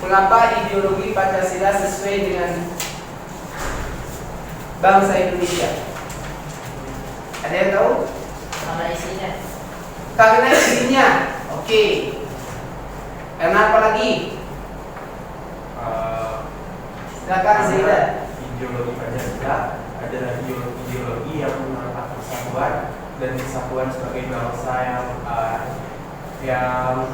Mengapa ideologi Pancasila sesuai dengan bangsa Indonesia? Ada yang tahu? Karena isinya. Karena isinya. Oke. Karena apa lagi? Silakan Zaidan. Ideologi Pancasila adalah ideologi yang menolak persatuan dan kesatuan sebagai bangsa yang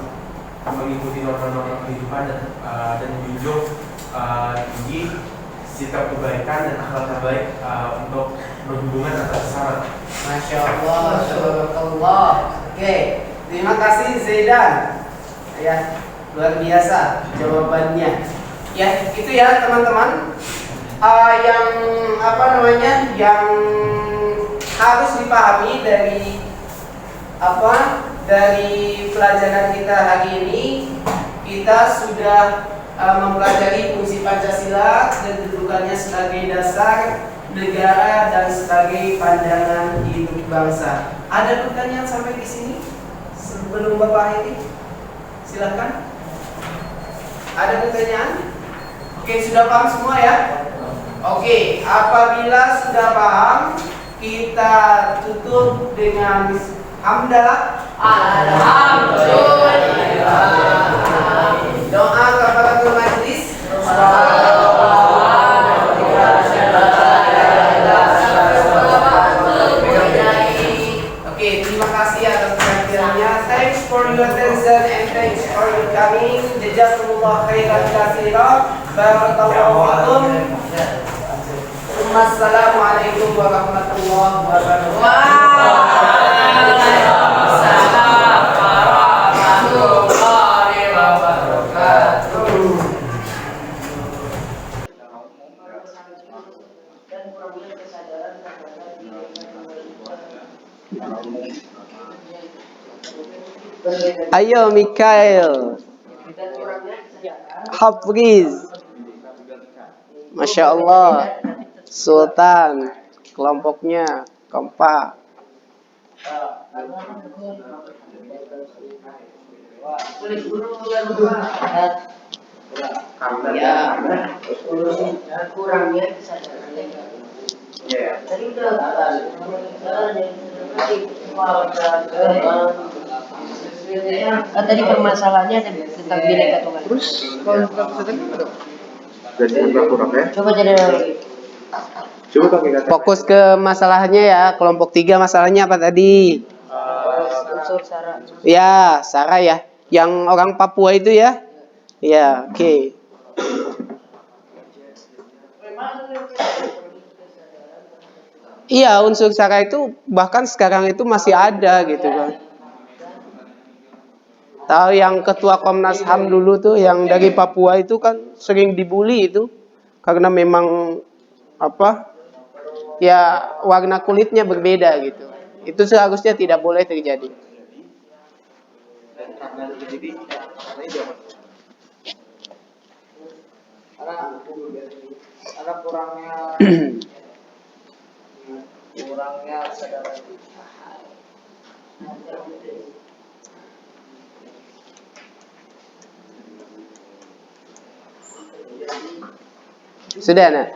mengikuti norma-norma kehidupan dan menjunjung tinggi sikap kebaikan dan akhlak terbaik untuk berhubungan antar sesama. Masya Allah, Subhanallah. Oke, terima kasih Zaidan. Ya, luar biasa jawabannya. Ya, itu ya teman-teman. Yang yang harus dipahami dari pelajaran kita hari ini. Kita sudah mempelajari fungsi Pancasila dan kedudukannya sebagai dasar negara dan sebagai pandangan hidup bangsa. Ada pertanyaan sampai di sini sebelum Bapak ini? Silakan. Ada pertanyaan? Oke, sudah paham semua ya? Oke, apabila sudah paham, kita tutup dengan hamdalah. Alhamdulillah. Doa kafaratul majlis. Oke, terima kasih atas perhatiannya. Thanks for your attention and thanks for your coming. Jazakumullah khairan katsiran. Barakallahu fikum. Wassalamualaikum warahmatullahi wabarakatuh. Waalaikumsalam warahmatullahi wabarakatuh. Ayo Mikael, Hafiz, Masya Allah, Sultan, kelompoknya keempat. Ya, kurangnya kesadaran. Tadi udah tadi permasalahannya ada tentang Bhinneka Tunggal Ika. Terus kalau jadi kurang ya? Coba jadi fokus ke masalahnya ya. Kelompok 3 masalahnya apa tadi? Unsur sara. Ya, sara ya. Yang orang Papua itu ya? Ya, oke. Iya, unsur sara itu bahkan sekarang itu masih ada gitu kan. Tahu yang ketua Komnas HAM dulu tuh yang dari Papua itu kan sering dibully itu karena memang ya warna kulitnya berbeda gitu. Itu seharusnya tidak boleh terjadi. Karena kurangnya kesadaran. Sudah, Nak?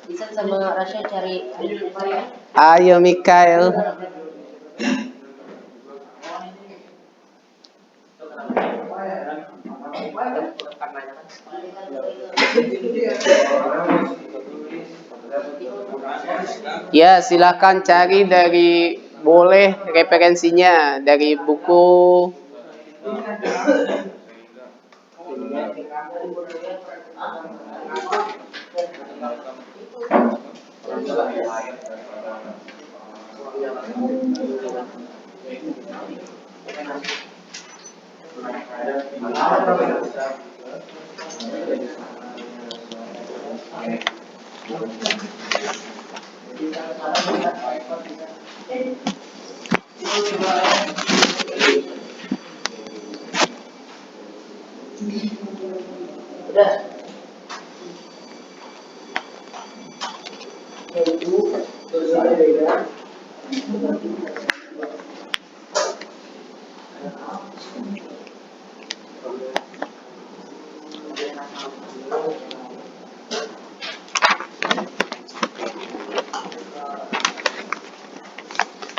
Bisa sama Rasya cari. Ayo Mikael. Ya, silakan cari dari boleh referensinya dari buku. Udah.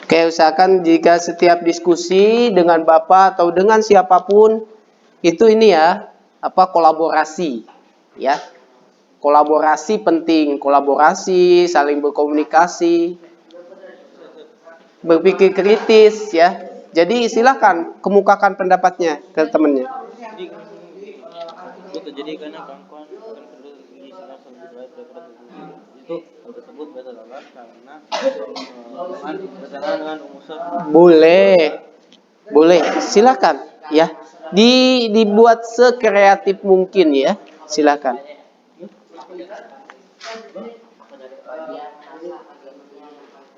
Oke, usahakan jika setiap diskusi dengan Bapak atau dengan siapapun itu ini ya, kolaborasi ya. Kolaborasi penting, kolaborasi, saling berkomunikasi, berpikir kritis ya. Jadi silakan kemukakan pendapatnya ke temannya. Jadi karena kawan-kawan akan perlu di salah satu itu hal tersebut berdasarkan karena berdasarkan dengan umusah. Boleh, silakan ya. Dibuat sekreatif mungkin ya, silakan. bagian rasa agamanya yang paling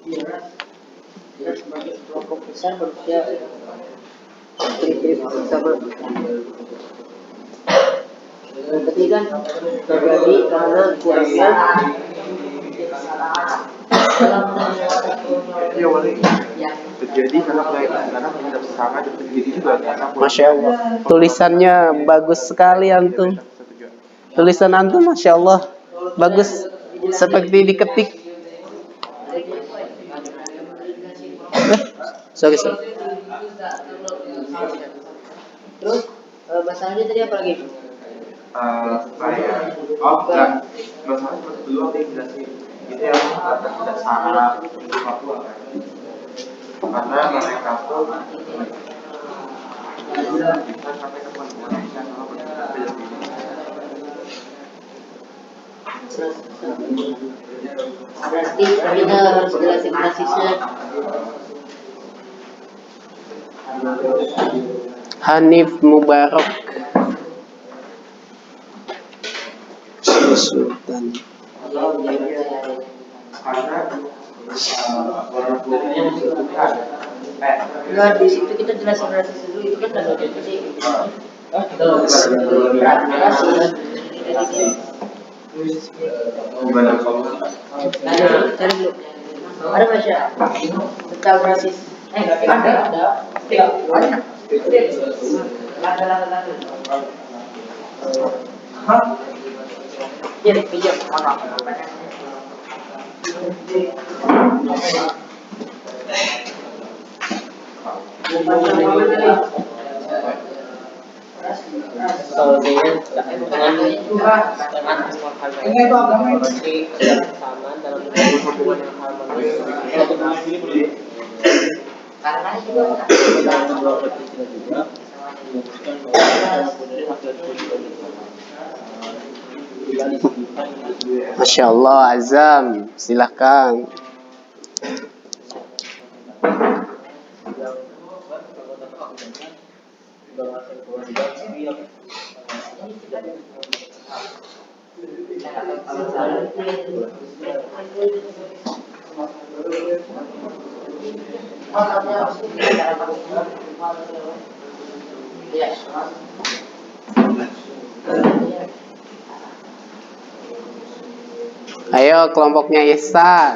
benar. Sebagai kelompok besar manusia ciri-ciri sama. Yang ketiga terjadi karena kurangnya Iya, Wali. Terjadi karena pelayanan negara tidak bersama dan terjadi juga karena Masya Allah, tulisannya bagus sekali antum. Tulisan antum Masya Allah bagus, seperti diketik. Sorry. terus masalahnya tadi apa lagi? bukan masalah belum dijelasin itu yang tidak salah untuk Papua kan karena mereka tuh bisa sampai ke Indonesia kalau berbeda Berarti kita harus jelasin basisnya. Hanif Mubarak Sultan. karena orang tuanya membutuhkan Enggak, di situ kita jelasin rasis dulu, itu kan ada definisi. Cari dulu. Ada Masya tentang rasis. Ada. Ya, pinjam. Kalau dia sama dalam hubungan yang harmonis, Karena juga Masya Allah, Azam, silahkan. Ayo kelompoknya Ihsan.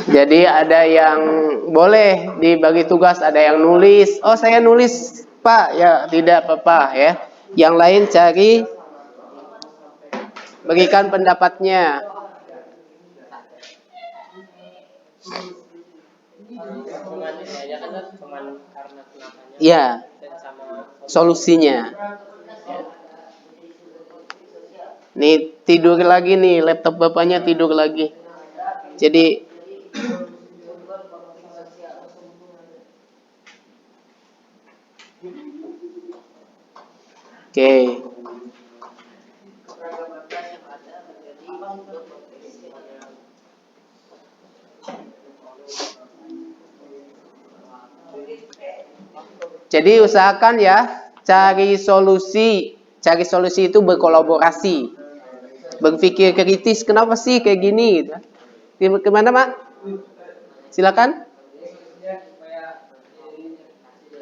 Jadi ada yang boleh dibagi tugas, ada yang nulis. Oh, saya nulis, Pak. Ya, tidak apa-apa ya. Yang lain cari bagikan pendapatnya. Ya, solusinya. Nih tidur lagi nih, laptop bapaknya tidur lagi. Jadi oke. Jadi usahakan ya cari solusi. Cari solusi itu berkolaborasi. Berpikir kritis, kenapa sih kayak gini gitu. Gimana, Mak? Silakan.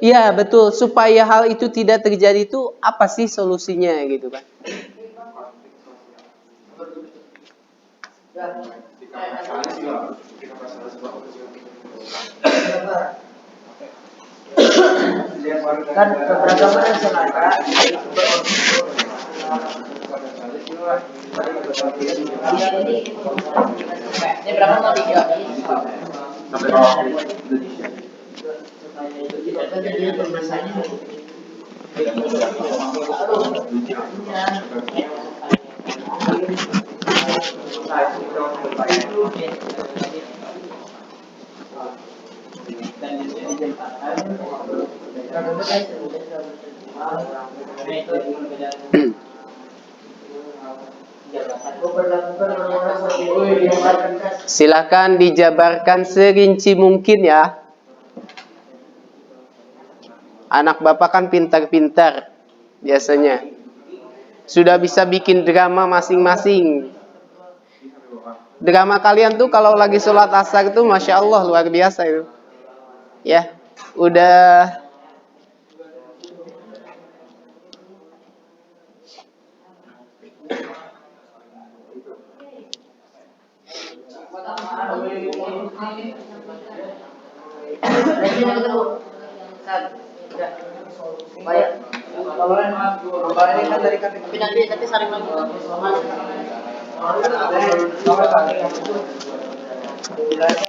Iya, betul. Supaya hal itu tidak terjadi itu apa sih solusinya gitu kan. Kan keberagaman yang selada Ini berapa mau dijawab? Silakan dijabarkan serinci mungkin ya. Anak bapak kan pintar-pintar biasanya. Sudah bisa bikin drama masing-masing. Drama kalian tuh kalau lagi sholat asar tuh Masya Allah luar biasa itu. Ya, udah. Tapi saling lagi.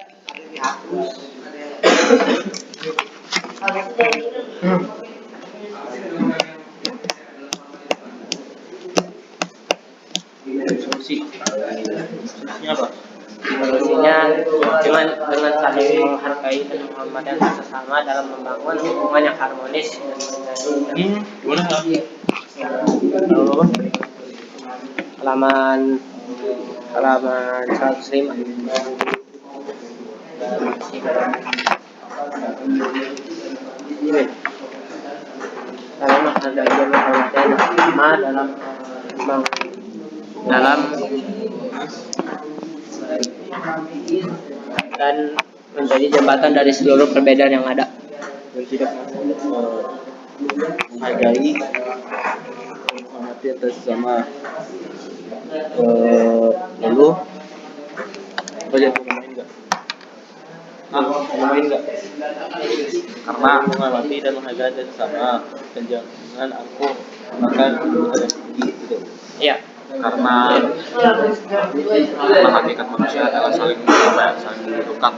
Solusinya apa? Solusinya dengan saling menghargai dan menghormati sesama dalam membangun hubungan yang harmonis dan Gimana lagi? halaman 105. Dalam menghargai dan menghormati sesama dalam dan menjadi jembatan dari seluruh perbedaan yang ada. Dan tidak menghargai, menghormati atas sesama. Lalu apa aja main nggak? Main nggak? Karena menghormati dan menghargai atas sesama dan jangan aku makan ada tinggi gitu. Iya. Karena hakikat manusia adalah saling membutuhkan,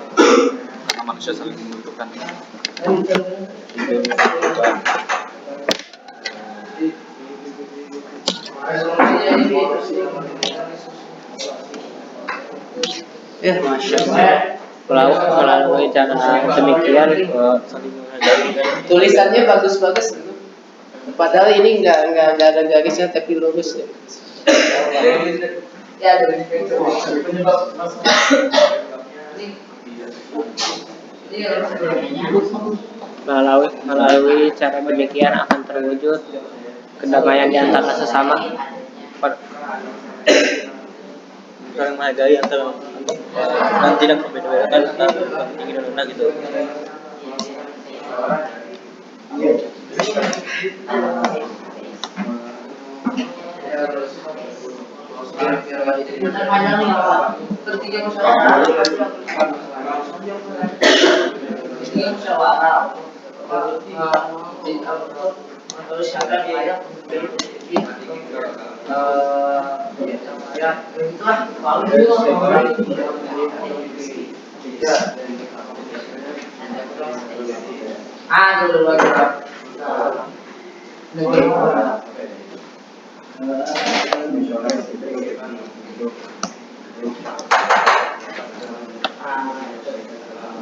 karena manusia saling membutuhkan. Ya, Masya Allah. Melalui cara demikian Saling menghargai. Tulisannya bagus-bagus. Padahal ini nggak ada garisnya tapi lurus ya. Ya, melalui cara demikian akan terwujud kedamaian di antara sesama. Saling menghargai antara dan tidak membeda-bedakan antara tinggi dan rendah gitu.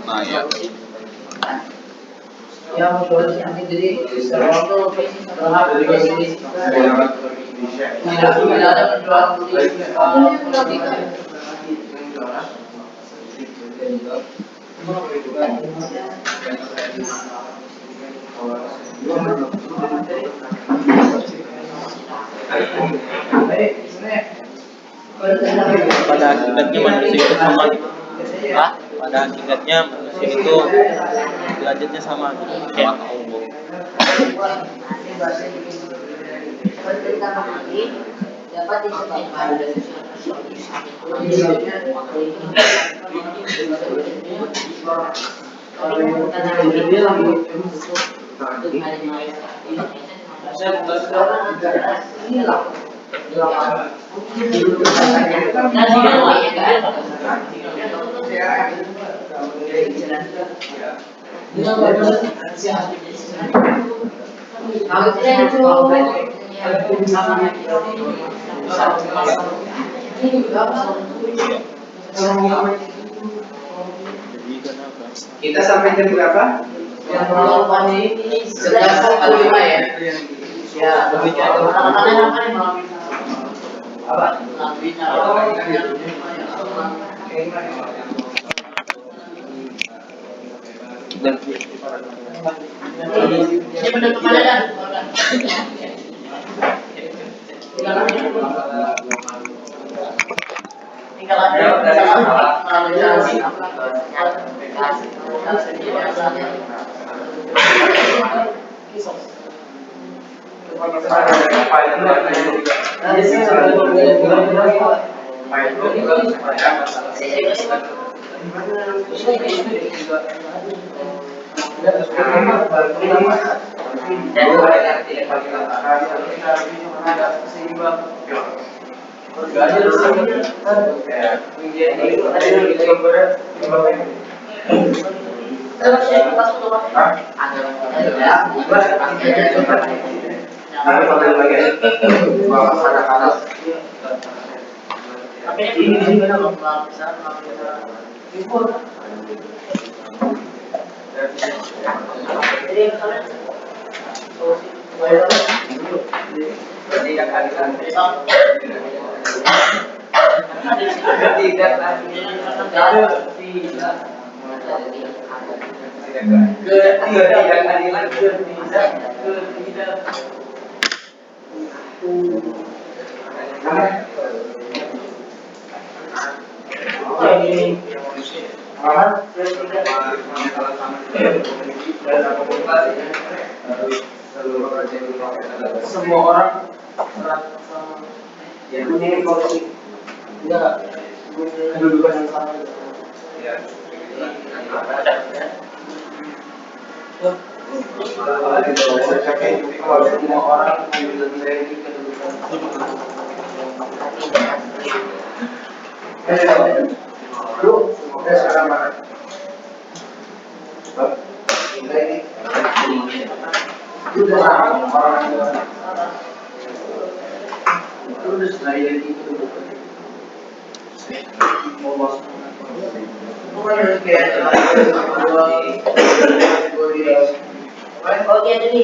Nah ya, Yang solusinya jadi sesuatu tidak ada penjualan politik. Pada hakikatnya manusia itu sama gitu. Pada hakikatnya manusia itu derajatnya sama gitu. Kayak Allah. Dapat disampaikan Kita sampai jam berapa? Yang melakukan ini 11.45 ya. ya Apa? ini penutupan aja. Tinggal Semua orang punya porsi, enggak kedudukan yang sama. Kalau semua orang memiliki kedudukan. Lu udah sekarang mana? Lu udah sekarang orang lu udah selesai dari kedudukan. Bukan kayak oke jadi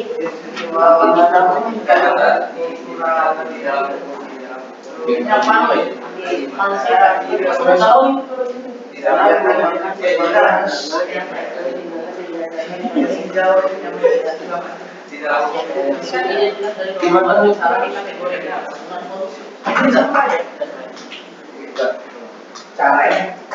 caranya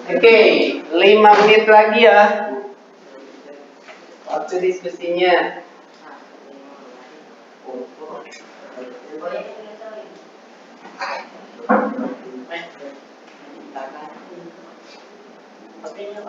Oke, 5 menit lagi ya. Waktu diskusinya. Tapi ini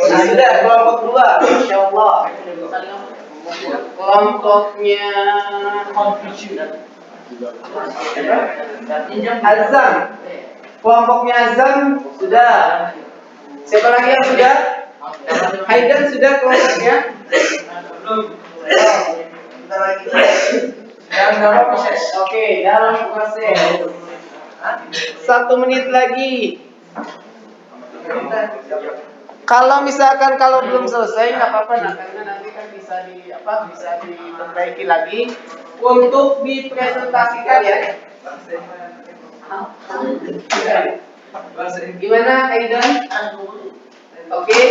Sudah kelompok dua, Masya Allah. Kelompoknya Azam. Kelompoknya Azam sudah. Siapa lagi yang sudah? Haidan sudah kelompoknya? Bentar lagi. Dalam proses. Oke, dalam proses. 1 menit lagi. Kalau misalkan belum selesai nggak apa-apa, nah karena nanti kan bisa diperbaiki lagi untuk dipresentasikan ya. Gimana Aidan? Oke.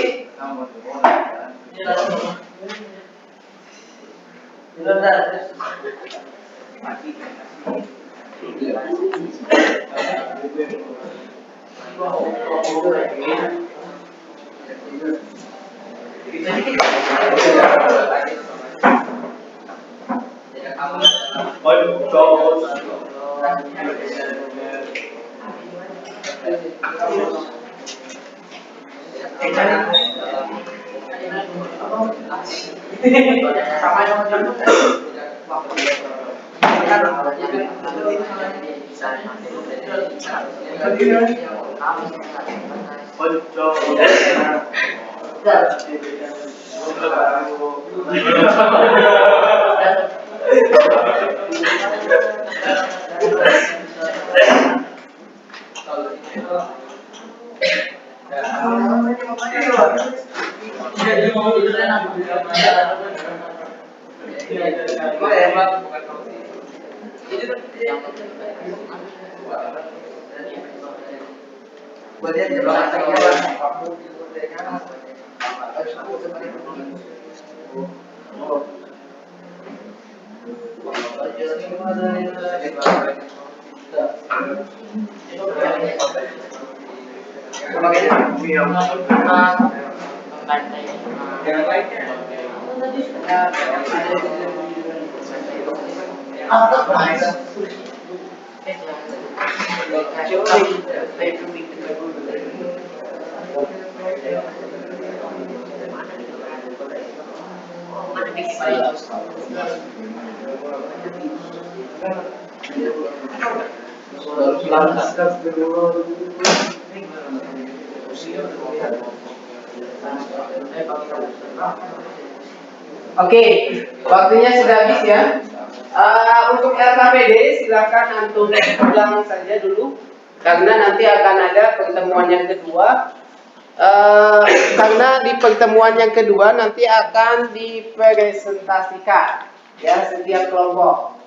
Oke, waktunya sudah habis ya. Untuk LKPD silakan antum ulang saja dulu, karena nanti akan ada pertemuan yang kedua. Karena di pertemuan yang kedua nanti akan dipresentasikan ya setiap kelompok.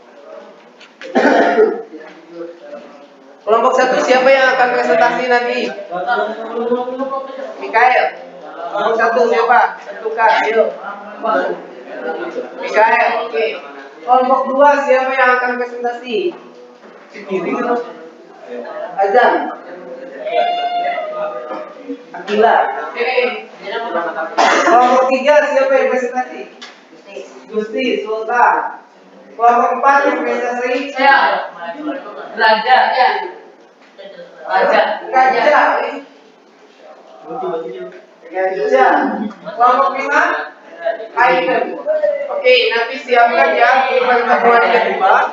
Kelompok satu siapa yang akan presentasi nanti? Mikael. Kelompok satu siapa? Tentukan, ayo. Mikael, oke. Kelompok dua siapa yang akan presentasi? Azam. Akila. Kelompok tiga siapa yang presentasi? Gusti, Sultan. Kelompok empat yang presentasi? Saya. Raja. Raja. Raja. Kelompok lima? Aiden. Oke, nanti siapkan ya di pertemuan kedua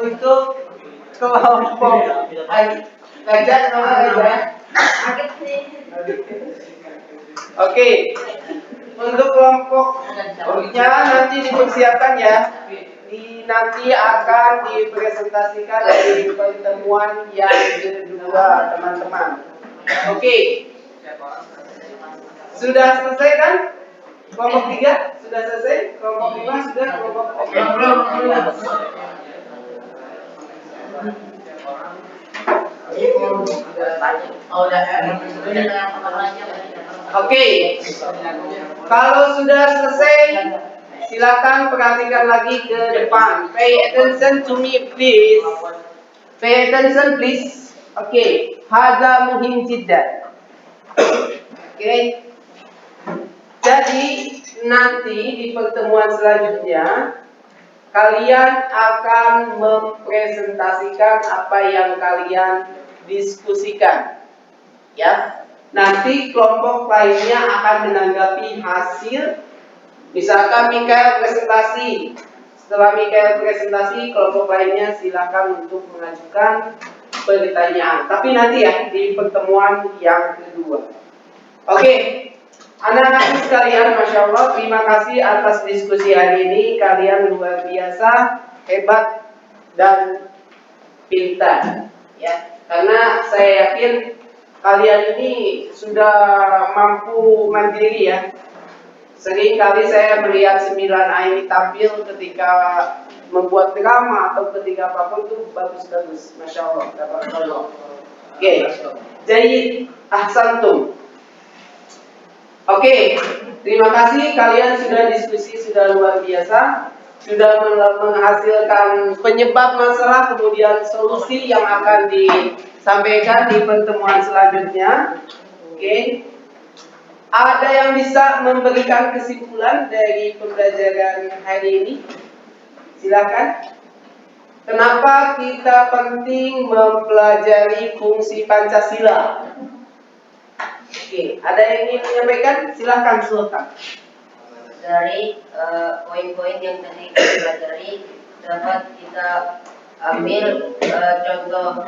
untuk kelompok Raja sama Raja. Oke, untuk kelompoknya nanti dipersiapkan ya. Nanti akan dipresentasikan di pertemuan yang kedua, teman-teman. Oke. Sudah selesai kan? Kelompok 3 sudah selesai? Kelompok 5 sudah? Kelompok Oke. Kalau sudah selesai, silakan perhatikan lagi ke depan. Pay attention to me, please. Pay attention, please. Oke. Hadza muhim jiddan. Oke. Jadi nanti di pertemuan selanjutnya kalian akan mempresentasikan apa yang kalian diskusikan. Ya. Nanti kelompok lainnya akan menanggapi hasil. Misalkan Mikael presentasi. Setelah Mikael presentasi, kelompok lainnya silakan untuk mengajukan pertanyaan. Tapi nanti ya di pertemuan yang kedua. Oke. Anak-anak sekalian, Masya Allah, terima kasih atas diskusi hari ini. Kalian luar biasa, hebat, dan pintar. Ya, karena saya yakin kalian ini sudah mampu mandiri ya. Sering kali saya melihat 9A ini tampil ketika membuat drama atau ketika apapun itu bagus-bagus. Masya Allah. Oke, jadi ahsantum. Oke, terima kasih kalian sudah diskusi, sudah luar biasa, sudah menghasilkan penyebab masalah, kemudian solusi yang akan disampaikan di pertemuan selanjutnya. Oke, Ada yang bisa memberikan kesimpulan dari pembelajaran hari ini? Silakan. Kenapa kita penting mempelajari fungsi Pancasila? Oke, ada yang ingin menyampaikan? Silakan Sultan. Dari poin-poin yang tadi kita pelajari dapat kita ambil contoh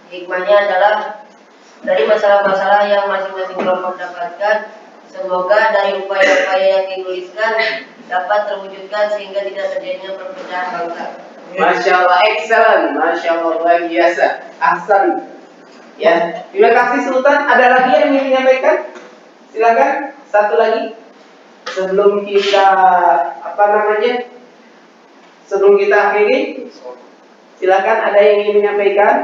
hikmahnya adalah dari masalah-masalah yang masing-masing kelompok dapatkan, semoga dari upaya-upaya yang dituliskan dapat terwujudkan sehingga tidak terjadinya perpecahan bangsa. Masya Allah, excellent, Masya Allah, luar biasa, ahsan. Ya, terima kasih Sultan. Ada lagi yang ingin menyampaikan? Silakan, satu lagi. Sebelum kita sebelum kita akhiri, silakan ada yang ingin menyampaikan.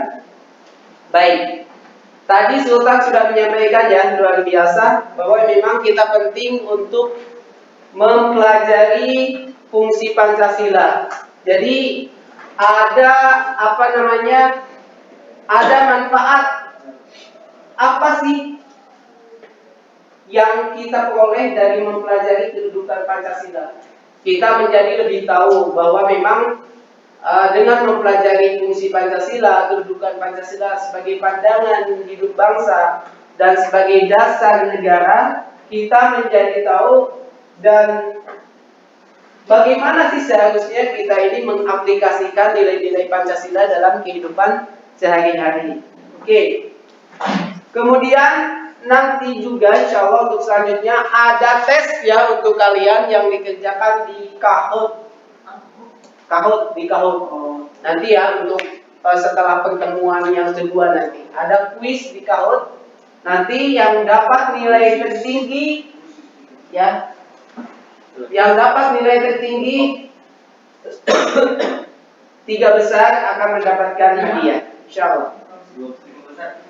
Baik, tadi Sultan sudah menyampaikan ya, luar biasa, bahwa memang kita penting untuk mempelajari fungsi Pancasila. Jadi ada ada manfaat apa sih yang kita peroleh dari mempelajari kedudukan Pancasila? Kita menjadi lebih tahu bahwa memang dengan mempelajari fungsi Pancasila, kedudukan Pancasila sebagai pandangan hidup bangsa dan sebagai dasar negara, kita menjadi tahu dan bagaimana sih seharusnya kita ini mengaplikasikan nilai-nilai Pancasila dalam kehidupan sehari-hari. Oke. Kemudian nanti juga insya Allah untuk selanjutnya ada tes ya untuk kalian yang dikerjakan di Kahoot. Nanti ya untuk setelah pertemuan yang kedua nanti ada kuis di Kahoot. Nanti yang dapat nilai tertinggi ya, yang dapat nilai tertinggi 3 besar akan mendapatkan hadiah, insya Allah.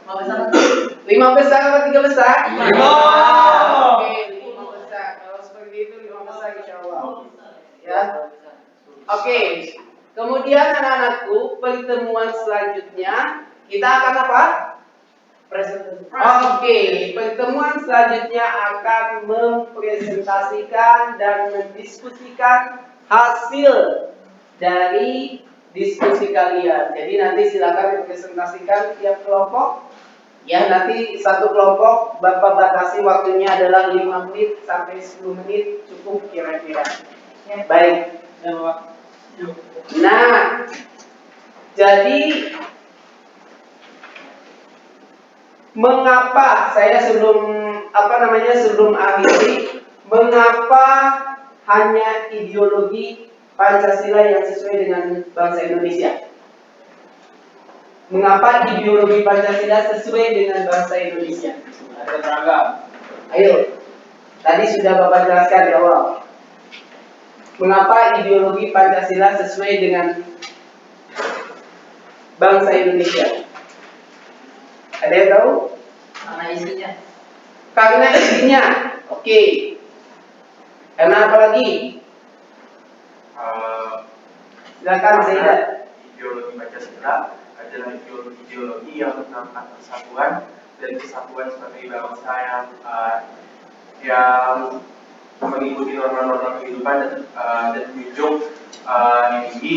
5 besar atau 3 besar? 5. Oke, 5 besar. Kalau seperti itu 5 besar insya Allah. Ya. Oke. Kemudian anak-anakku, pertemuan selanjutnya kita akan apa? Oke, pertemuan selanjutnya akan mempresentasikan dan mendiskusikan hasil dari diskusi kalian. Jadi nanti silakan presentasikan tiap kelompok. Ya, nanti satu kelompok Bapak batasi waktunya adalah 5 menit sampai 10 menit cukup kira-kira. Baik. Nah, jadi mengapa saya sebelum akhiri, mengapa hanya ideologi Pancasila yang sesuai dengan bangsa Indonesia? Mengapa ideologi Pancasila sesuai dengan bangsa Indonesia? Ada beragam. Ayo, tadi sudah Bapak jelaskan di awal. Mengapa ideologi Pancasila sesuai dengan bangsa Indonesia? Ada yang tahu? Karena isinya. Karena isinya. Oke. Karena apa lagi? Silakan Zaidan. Ideologi Pancasila adalah ideologi yang menentang persatuan dan kesatuan sebagai bangsa yang mengikuti norma-norma kehidupan dan menunjuk tinggi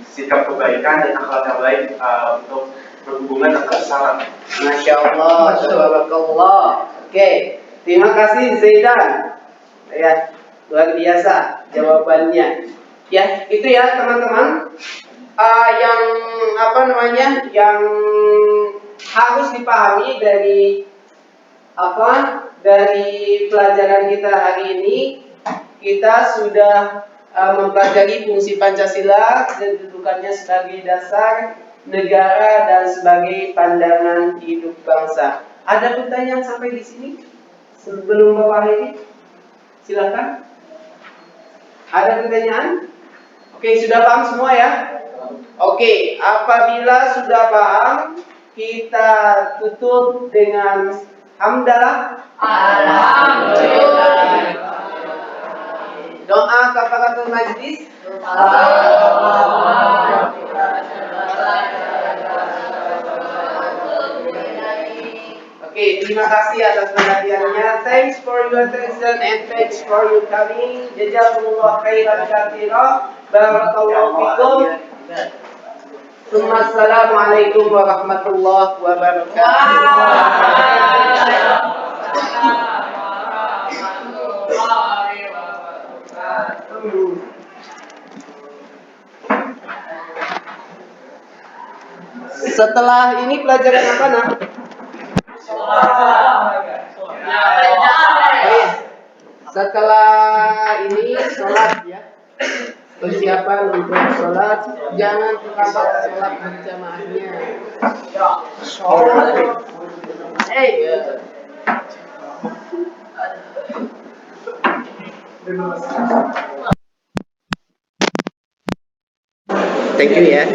sikap kebaikan dan akhlak yang baik untuk berhubungan antar sesama. Masya Allah, tabarakallah. Oke, terima kasih Zaidan. Ya, luar biasa jawabannya. Ya, itu ya teman-teman. Yang harus dipahami dari pelajaran kita hari ini, kita sudah mempelajari fungsi Pancasila, kedudukannya sebagai dasar negara dan sebagai pandangan hidup bangsa. Ada pertanyaan sampai di sini sebelum Bapak akhiri? Silakan. Ada pertanyaan? Oke, sudah paham semua ya? Oke, apabila sudah paham, kita tutup dengan hamdalah. Alhamdulillah. Doa kafaratul majlis. Oke, Oke, terima kasih atas perhatiannya. Thanks for your attention and thanks for your coming. Jazakumullah khairan katsira. Barakallahu fikum. Assalamualaikum warahmatullahi wabarakatuh. Setelah ini pelajaran apa, Nak? Setelah ini sholat ya. Persiapan untuk sholat. Jangan terlambat sholat berjamaahnya. Thank you ya.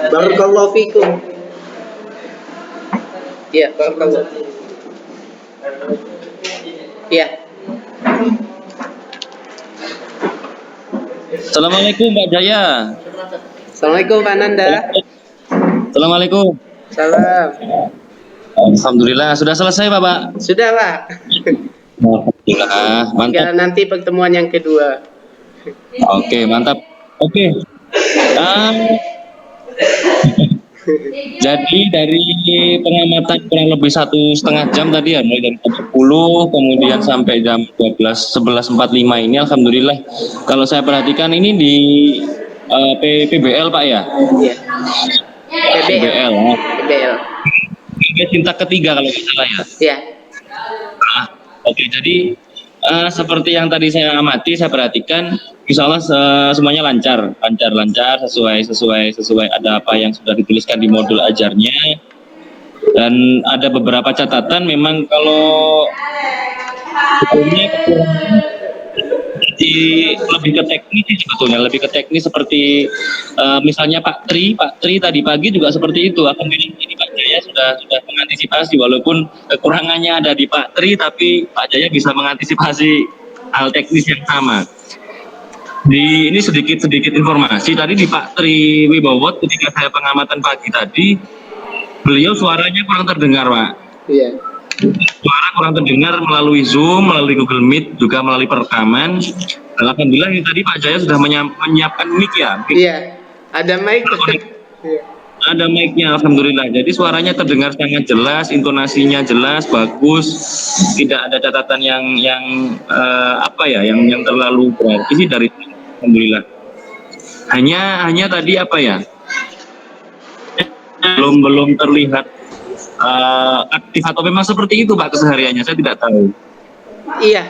Barakallahu fikum. Ya, barakallahu. Ya. Assalamualaikum Pak Jaya. Assalamualaikum Pak Nanda. Assalamualaikum. Salam. Alhamdulillah sudah selesai Bapak. Sudah Pak. Alhamdulillah mantap. Tinggal nanti pertemuan yang kedua. Oke mantap. Oke. Jadi dari pengamatan kurang lebih 1,5 jam tadi ya, mulai dari jam 10 kemudian sampai jam 11:45 ini, alhamdulillah kalau saya perhatikan ini di PBL Pak ya. Iya. PBL. PBL. Ini cinta ketiga kalau nggak salah ya. Iya. Oke, jadi seperti yang tadi saya amati, saya perhatikan, insya Allah semuanya lancar, sesuai ada apa yang sudah dituliskan di modul ajarnya, dan ada beberapa catatan. Memang kalau sebetulnya lebih ke teknis sih sebetulnya, lebih ke teknis seperti misalnya Pak Tri tadi pagi juga seperti itu. Alhamdulillah ini Pak Jaya sudah mengantisipasi, walaupun kekurangannya ada di Pak Tri, tapi Pak Jaya bisa mengantisipasi hal teknis yang sama. Ini sedikit informasi tadi di Pak Tri Wibowo, ketika saya pengamatan pagi tadi, beliau suaranya kurang terdengar Pak. Iya. Suara kurang terdengar melalui Zoom, melalui Google Meet, juga melalui perekaman. Alhamdulillah ini tadi Pak Jaya sudah menyiapkan mic ya. Iya. Ada mic. Ada mic-nya, alhamdulillah. Jadi suaranya terdengar sangat jelas, intonasinya jelas, bagus. Tidak ada catatan yang terlalu berarti sih dari, alhamdulillah. Hanya tadi belum terlihat aktif atau memang seperti itu Pak kesehariannya, saya tidak tahu. Iya.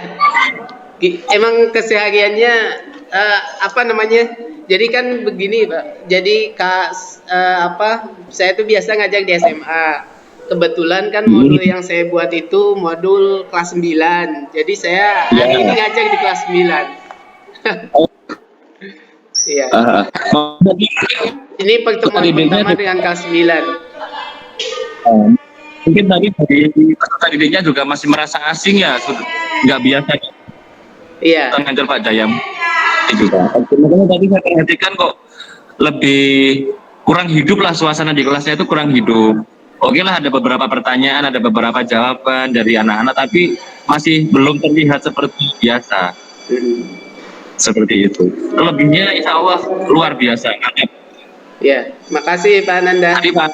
Emang kesehariannya jadi kan begini Pak. Jadi saya tuh biasa ngajar di SMA. Kebetulan kan modul yang saya buat itu modul kelas 9. Jadi saya hari ini ngajar di kelas 9. Iya. Ini pertemuan pertama dengan kelas 9. Mungkin tadi didinya juga masih merasa asing ya, nggak biasa. Iya. Ngajar Pak Jaya juga. Makanya tadi saya perhatikan kok lebih kurang hidup lah, suasana di kelasnya itu kurang hidup. Oke lah, ada beberapa pertanyaan, ada beberapa jawaban dari anak-anak, tapi masih belum terlihat seperti biasa. Seperti itu. Lebihnya insya Allah luar biasa. Ya, makasih Pak Nanda. Tadi Pak,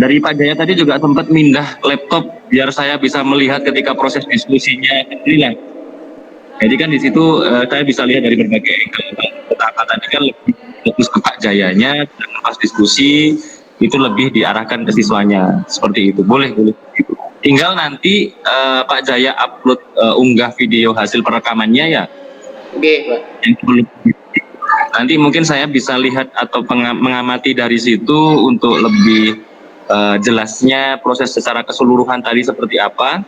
dari Pak Jaya tadi juga sempat mindah laptop biar saya bisa melihat ketika proses diskusinya. Jadi kan di situ saya bisa lihat dari berbagai angle. Tadi kan lebih fokus ke Pak Jayanya, dan pas diskusi itu lebih diarahkan ke siswanya. Seperti itu, boleh. Tinggal nanti Pak Jaya upload unggah video hasil perekamannya ya. Oke, Pak. Nanti mungkin saya bisa lihat atau mengamati dari situ untuk lebih jelasnya proses secara keseluruhan tadi seperti apa.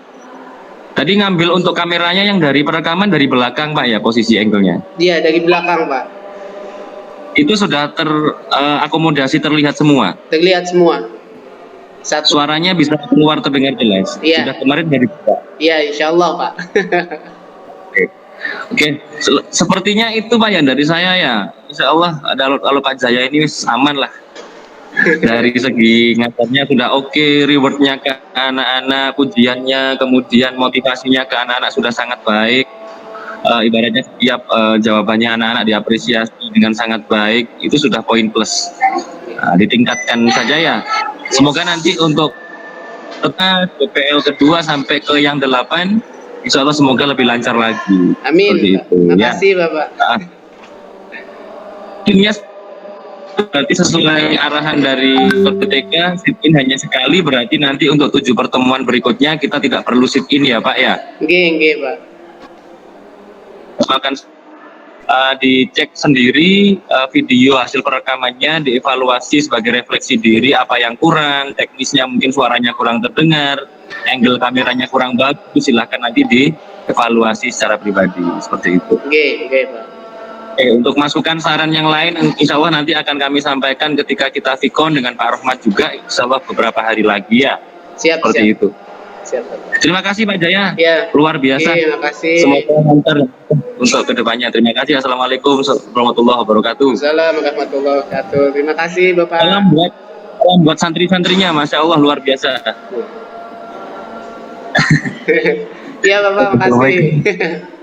Tadi ngambil untuk kameranya yang dari perekaman dari belakang Pak ya, posisi angle-nya? Iya, dari belakang Pak. Itu sudah terakomodasi, terlihat semua? Terlihat semua. Suaranya bisa keluar terdengar jelas? Iya. Sudah kemarin dari Pak? Iya, insya Allah Pak. Oke, sepertinya itu Pak ya dari saya ya. Insya Allah kalau Pak Jaya ini wis aman lah. Dari segi ngajarnya sudah oke, rewardnya ke anak-anak, ujiannya, kemudian motivasinya ke anak-anak sudah sangat baik. Ibaratnya setiap jawabannya anak-anak diapresiasi dengan sangat baik, itu sudah poin plus. Ditingkatkan saja ya. Semoga nanti untuk BPL kedua sampai ke yang 8, insya Allah semoga lebih lancar lagi. Amin. Terima Ya. kasih Bapak. Timnya berarti sesuai arahan dari PTK, sit in hanya sekali, berarti nanti untuk 7 pertemuan berikutnya kita tidak perlu sit in ya Pak ya. Nggih, Pak. Akan dicek sendiri video hasil perekamannya, dievaluasi sebagai refleksi diri apa yang kurang, teknisnya mungkin suaranya kurang terdengar, angle kameranya kurang bagus, silahkan nanti dievaluasi secara pribadi seperti itu. Nggih, Pak. Untuk masukan saran yang lain, insya Allah nanti akan kami sampaikan ketika kita vikon dengan Pak Rohmat juga, insya Allah beberapa hari lagi ya. Siap, seperti siap. itu. Siap, Pak. Terima kasih Pak Jaya, Ya. luar biasa. Terima kasih. Semoga lancar untuk kedepannya. Terima kasih. Assalamualaikum warahmatullahi wabarakatuh. Assalamualaikum warahmatullahi wabarakatuh. Terima kasih Bapak. Salam buat santri-santrinya, masya Allah luar biasa. Iya Bapak, makasih.